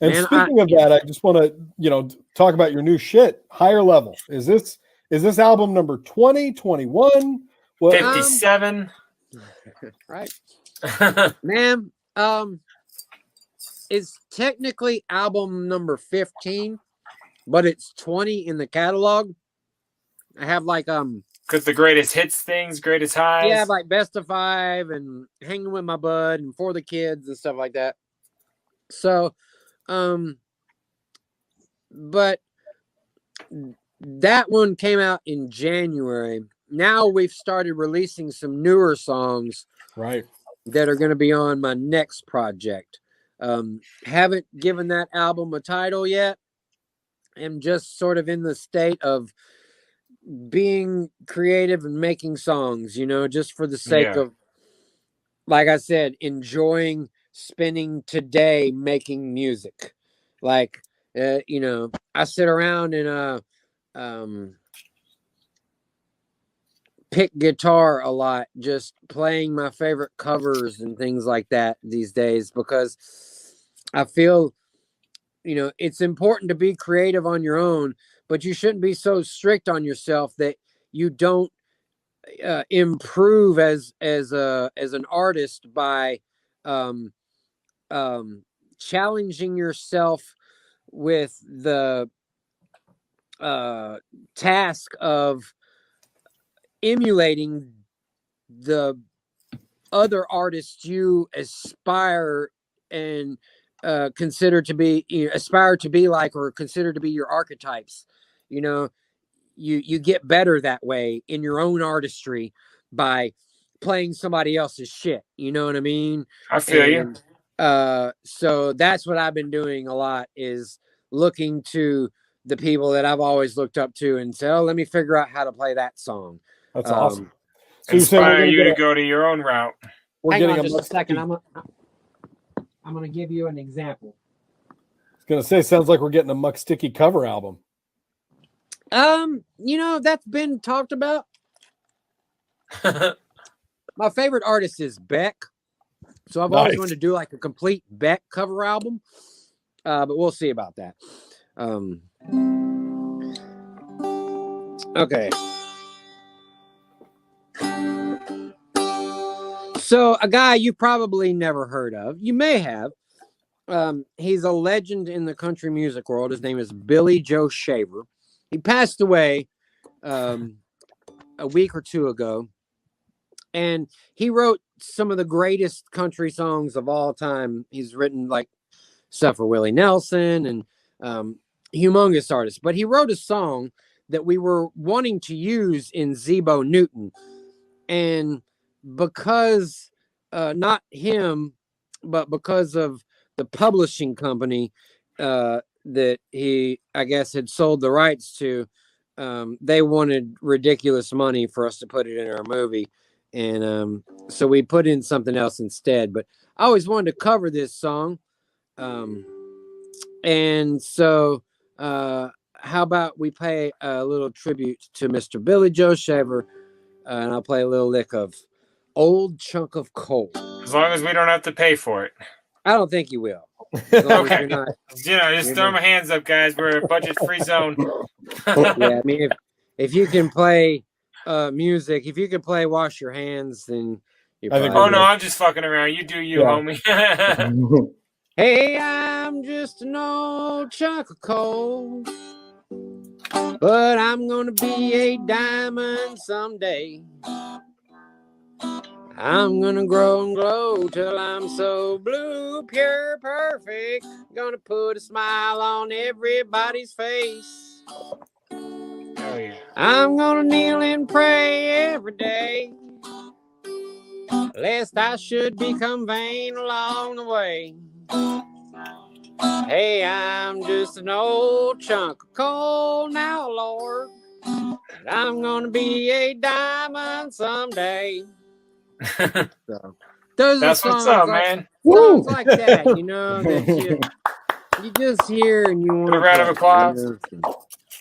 I: And speaking of that, I just want to, you know, talk about your new shit, Higher Level. Is this album number 20, 21?
N: 57?
Q: Right. Man, it's technically album number 15, but it's 20 in the catalog. I have like
N: because the greatest hits things, greatest highs.
Q: Yeah, like best of 5 and hanging with my bud and for the kids and stuff like that. So, but that one came out in January. Now we've started releasing some newer songs,
I: right,
Q: that are going to be on my next project. Haven't given that album a title yet. I'm just sort of in the state of being creative and making songs, you know, just for the sake of, like I said, enjoying spending today making music. Like, you know, I sit around and pick guitar a lot, just playing my favorite covers and things like that these days, because I feel, you know, it's important to be creative on your own, but you shouldn't be so strict on yourself that you don't improve as an artist by challenging yourself with the task of emulating the other artists you aspire and consider to be, you know, aspire to be like, or consider to be your archetypes. You know, you get better that way in your own artistry by playing somebody else's shit. You know what I mean?
N: I feel you.
Q: So that's what I've been doing a lot, is looking to the people that I've always looked up to and say, oh, let me figure out how to play that song.
I: That's awesome.
N: So inspire you to go to your own route.
Q: Hang on just a second. I'm going to give you an example.
I: I was going to say, sounds like we're getting a Muck Sticky cover album.
Q: You know, that's been talked about. My favorite artist is Beck. So I've always wanted to do like a complete Beck cover album. But we'll see about that. Okay. So a guy you probably never heard of. You may have. He's a legend in the country music world. His name is Billy Joe Shaver. He passed away a week or two ago. And he wrote some of the greatest country songs of all time. He's written like stuff for Willie Nelson and humongous artists. But he wrote a song that we were wanting to use in Zebo Newton. And because not him, but because of the publishing company that he, I guess, had sold the rights to, they wanted ridiculous money for us to put it in our movie. And so we put in something else instead. But I always wanted to cover this song. And so how about we pay a little tribute to Mr. Billy Joe Shaver, and I'll play a little lick of Old Chunk of Coal.
N: As long as we don't have to pay for it.
Q: I don't think you will.
N: Okay. Just throw my hands up, guys. We're a budget-free zone.
Q: Yeah, I mean, if you can play music, if you can play Wash Your Hands, then you're
N: Oh, no, I'm just fucking around. You do you, homie.
Q: Hey, I'm just an old chunk of coal, but I'm gonna be a diamond someday. I'm gonna grow and glow till I'm so blue, pure, perfect. Gonna put a smile on everybody's face.
N: Oh, yeah.
Q: I'm gonna kneel and pray every day, lest I should become vain along the way. Hey, I'm just an old chunk of coal now, Lord. I'm gonna be a diamond someday. So,
N: that's what's up, man.
Q: Songs like that, you know, that you just hear and you want
N: a round of applause.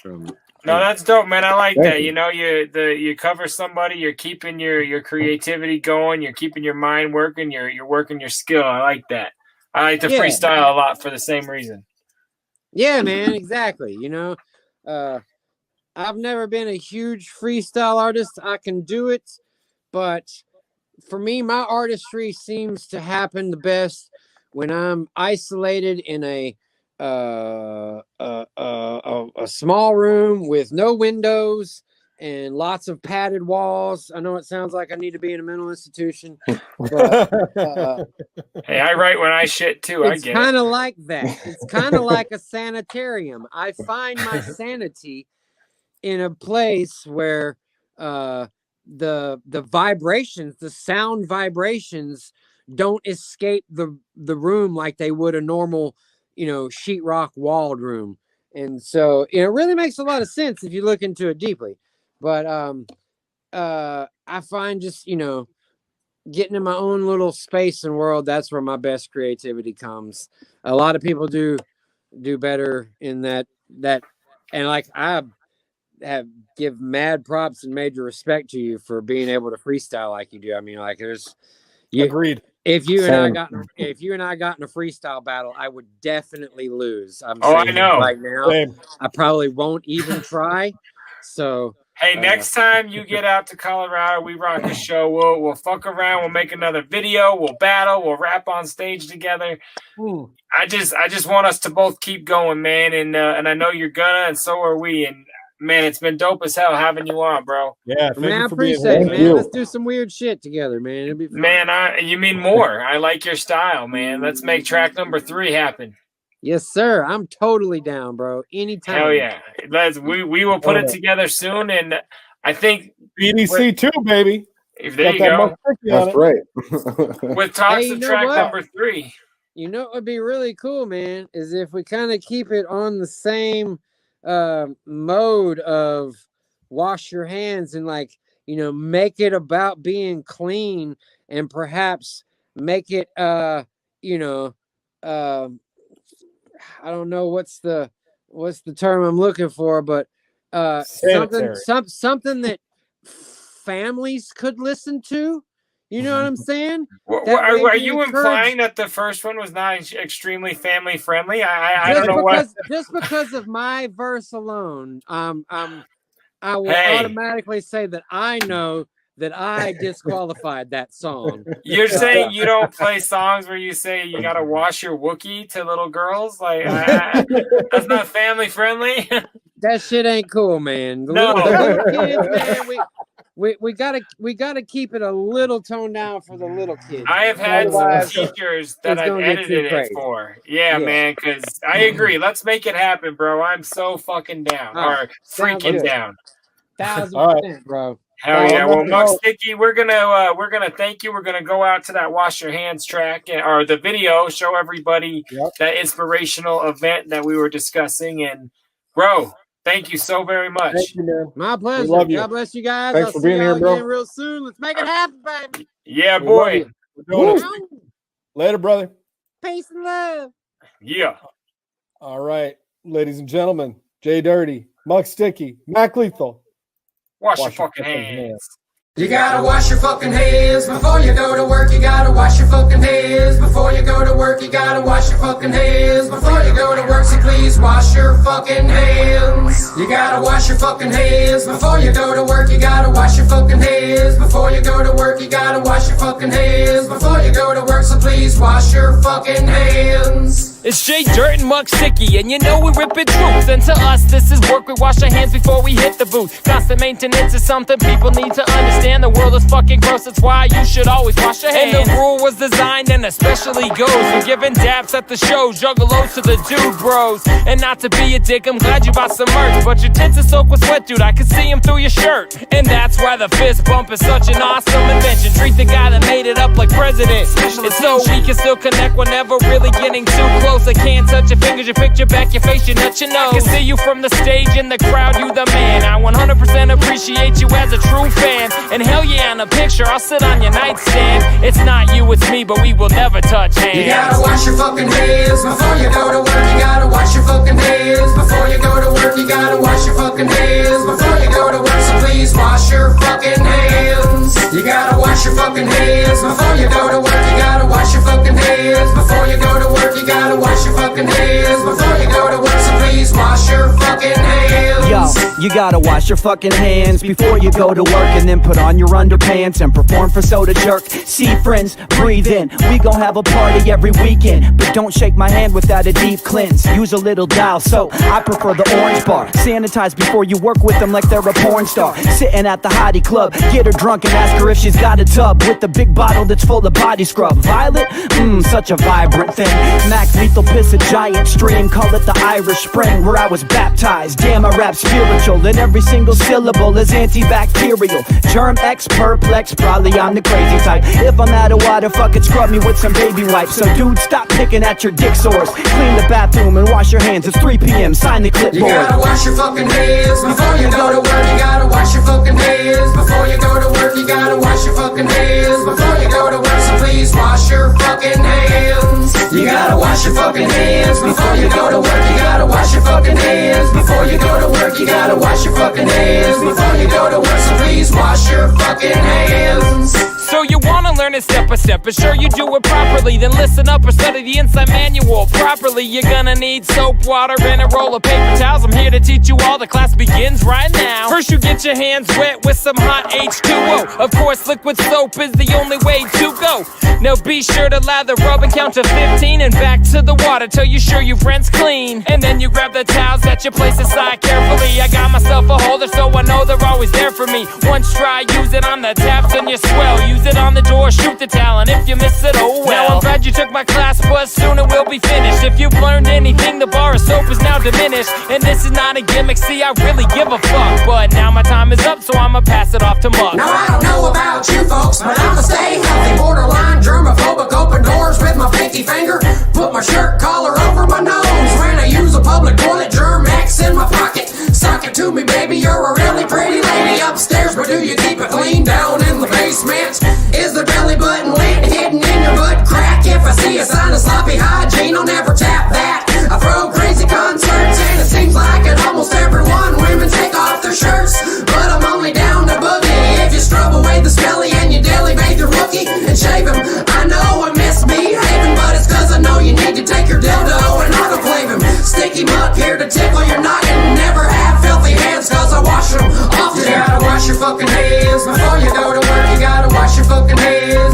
N: No, that's dope, man. I like that. You know, you cover somebody, you're keeping your creativity going, you're keeping your mind working, you're working your skill. I like that. I like to freestyle a lot for the same reason.
Q: Yeah, man, exactly. You know, I've never been a huge freestyle artist. I can do it, but for me, my artistry seems to happen the best when I'm isolated in a small room with no windows and lots of padded walls. I know it sounds like I need to be in a mental institution, but
N: hey, I write when I shit too.
Q: It's kind of like that. It's kind of like a sanitarium. I find my sanity in a place where the vibrations, the sound vibrations, don't escape the room like they would a normal, you know, sheetrock walled room. And so it really makes a lot of sense if you look into it deeply. But I find just, you know, getting in my own little space and world, that's where my best creativity comes. A lot of people do better in that, and like I have give mad props and major respect to you for being able to freestyle like you do. I mean, like
I: agreed.
Q: If you and I got in a freestyle battle, I would definitely lose.
N: I know.
Q: Right now, I probably won't even try. So
N: hey, next time you get out to Colorado, we rock a show. We'll fuck around. We'll make another video. We'll battle. We'll rap on stage together. I just want us to both keep going, man. And I know you're gonna, and so are we. And man, it's been dope as hell having you on, bro.
I: Yeah,
Q: man, I appreciate it, man. Let's do some weird shit together, man. It'll be fun.
N: Man, you mean more? I like your style, man. Let's make track number 3 happen.
Q: Yes, sir. I'm totally down, bro. Anytime.
N: Hell yeah. We will put it together soon, and I think
I: BDC too, baby.
N: There you go.
L: That's right.
N: With Toxic
Q: Hey, you know
N: track
Q: what?
N: number 3.
Q: You know what would be really cool, man, is if we kind of keep it on the same mode of wash your hands and like, you know, make it about being clean and perhaps make it you know, I don't know what's the term I'm looking for, but something that families could listen to. You know what I'm saying?
N: Are you implying that the first one was not extremely family friendly? I don't know what.
Q: Just because of my verse alone, I will automatically say that I know that I disqualified that song.
N: You're saying you don't play songs where you say you gotta wash your Wookiee to little girls? Like that's not family friendly.
Q: That shit ain't cool, man.
N: No.
Q: Little kids, man, we gotta keep it a little toned down for the little kids.
N: I have had some teachers that I've edited it for. Yeah, man, because I agree. Let's make it happen, bro. I'm so fucking down or freaking down.
Q: 1000%, bro.
N: Hell yeah! Well, Muck Sticky, we're gonna thank you. We're gonna go out to that Wash Your Hands track or the video, show everybody that inspirational event that we were discussing. And bro, thank you so very much.
L: Thank you, man.
Q: My pleasure.
L: Love you.
Q: God bless you guys.
L: Thanks for being here, bro.
Q: Again real soon. Let's make it happen, baby.
N: Yeah, boy.
I: We're doing it. Later, brother.
Q: Peace and love.
N: Yeah.
I: All right, ladies and gentlemen, JDirty, Muck Sticky, Mac Lethal.
N: Wash your fucking hands.
R: You gotta wash your fucking hands before you go to work. You gotta wash your fucking hands before you go to work. You gotta wash your fucking hands before you go to work. So please wash your fucking hands. You gotta wash your fucking hands before you go to work. You gotta wash your fucking hands before you go to work. You gotta wash your fucking hands before you go to work. So please wash your fucking hands.
S: It's JDirty and Muck Sticky, and you know we ripping truths. And to us, this is work. We wash our hands before we hit the booth. Constant maintenance is something people need to understand. The world is fucking gross, that's why you should always wash your hands. And the rule was designed and especially goes for giving daps at the shows, juggalos to the dude bros. And not to be a dick, I'm glad you bought some merch, but your tits are soaked with sweat, dude. I can see them through your shirt. And that's why the fist bump is such an awesome invention. Treat the guy that made it up like president. It's so we can still connect whenever really getting too close. I can't touch your fingers, your picture back, your face, your nut, your nose. I can see you from the stage in the crowd, you the man. I 100% appreciate you as a true fan. And hell yeah, in a picture, I'll sit on your nightstand. It's not you, it's me, but we will never touch hands.
R: You gotta wash your fucking hands before you go to work. You gotta wash your fucking hands before you go to work. You gotta wash your fucking hands before you go to work. So please wash your fucking hands. You gotta wash your fucking hands before you go to work. You gotta wash your fucking hands before you go to work. You gotta wash your fucking hands before you go to work. So please wash your fucking hands.
T: Yo, you gotta wash your fucking hands before you go to work, and then put on your underpants and perform for Soda Jerk. See friends, breathe in. We gon' have a party every weekend, but don't shake my hand without a deep cleanse. Use a little dial soap, I prefer the orange bar. Sanitize before you work with them like they're a porn star. Sitting at the hottie club, get her drunk and ask her if she's got a tub with a big bottle that's full of body scrub. Violet, such a vibrant thing. Mac Lethal piss a giant stream, call it the Irish Spring, where I was baptized. Damn, I rap spiritual, and every single syllable is antibacterial. Germ X perplex, probably I'm the crazy type. If I'm out of water, fuck it, scrub me with some baby wipes. So dude, stop picking at your dick sores. Clean the bathroom and wash your hands. It's 3 p.m. Sign the clipboard.
R: You gotta wash your fucking hands before you go to work. You gotta wash your fucking hands before you go to work. You gotta wash your fucking hands before you go to work. So please wash your fucking hands. You gotta wash your fucking hands before you go to work. You gotta wash your fucking hands before you go to work. You gotta wash your fucking hands before you go to work. So please wash your fucking hands.
S: So you wanna learn it step by step, but sure you do it properly. Then listen up or study the inside manual properly. You're gonna need soap, water, and a roll of paper towels. I'm here to teach you all. The class begins right now. First you get your hands wet with some hot H2O. Of course liquid soap is the only way to go. Now be sure to lather, rub, and count to 15, and back to the water till you're sure your rinsed clean. And then you grab the towels that you place aside carefully. I got myself a holder so I know they're always there for me. Once dry, use it on the taps and you swell. Use it on the door, shoot the towel, and if you miss it, oh well. Now I'm glad you took my class, but soon it will be finished. If you've learned anything, the bar of soap is now diminished. And this is not a gimmick, see I really give a fuck. But now my time is up, so I'ma pass it off to Muck.
R: Now I don't know about about you folks, but I'ma stay healthy. Borderline germophobic, open doors with my pinky finger. Put my shirt collar over my nose when I use a public toilet. Germ-X in my pocket. Suck it to me, baby, you're a really pretty lady upstairs, but do you keep it clean down in the basement? Is the belly button lit, hidden in your butt crack? If I see a sign of sloppy hygiene, I'll never tap that. I throw crazy concerts, and it seems like at almost every one, women take off their shirts, but I'm only down to boogie. If you scrub away the smelly and you daily bathe your rookie and shave him, I know I misbehaving, but it's cause I know you need to take your dildo and autoclave him. Sticky Muck here to tickle your noggin. Never have filthy hands cause I wash them often. You gotta wash your fucking hands before you go to work. You gotta wash your fucking hands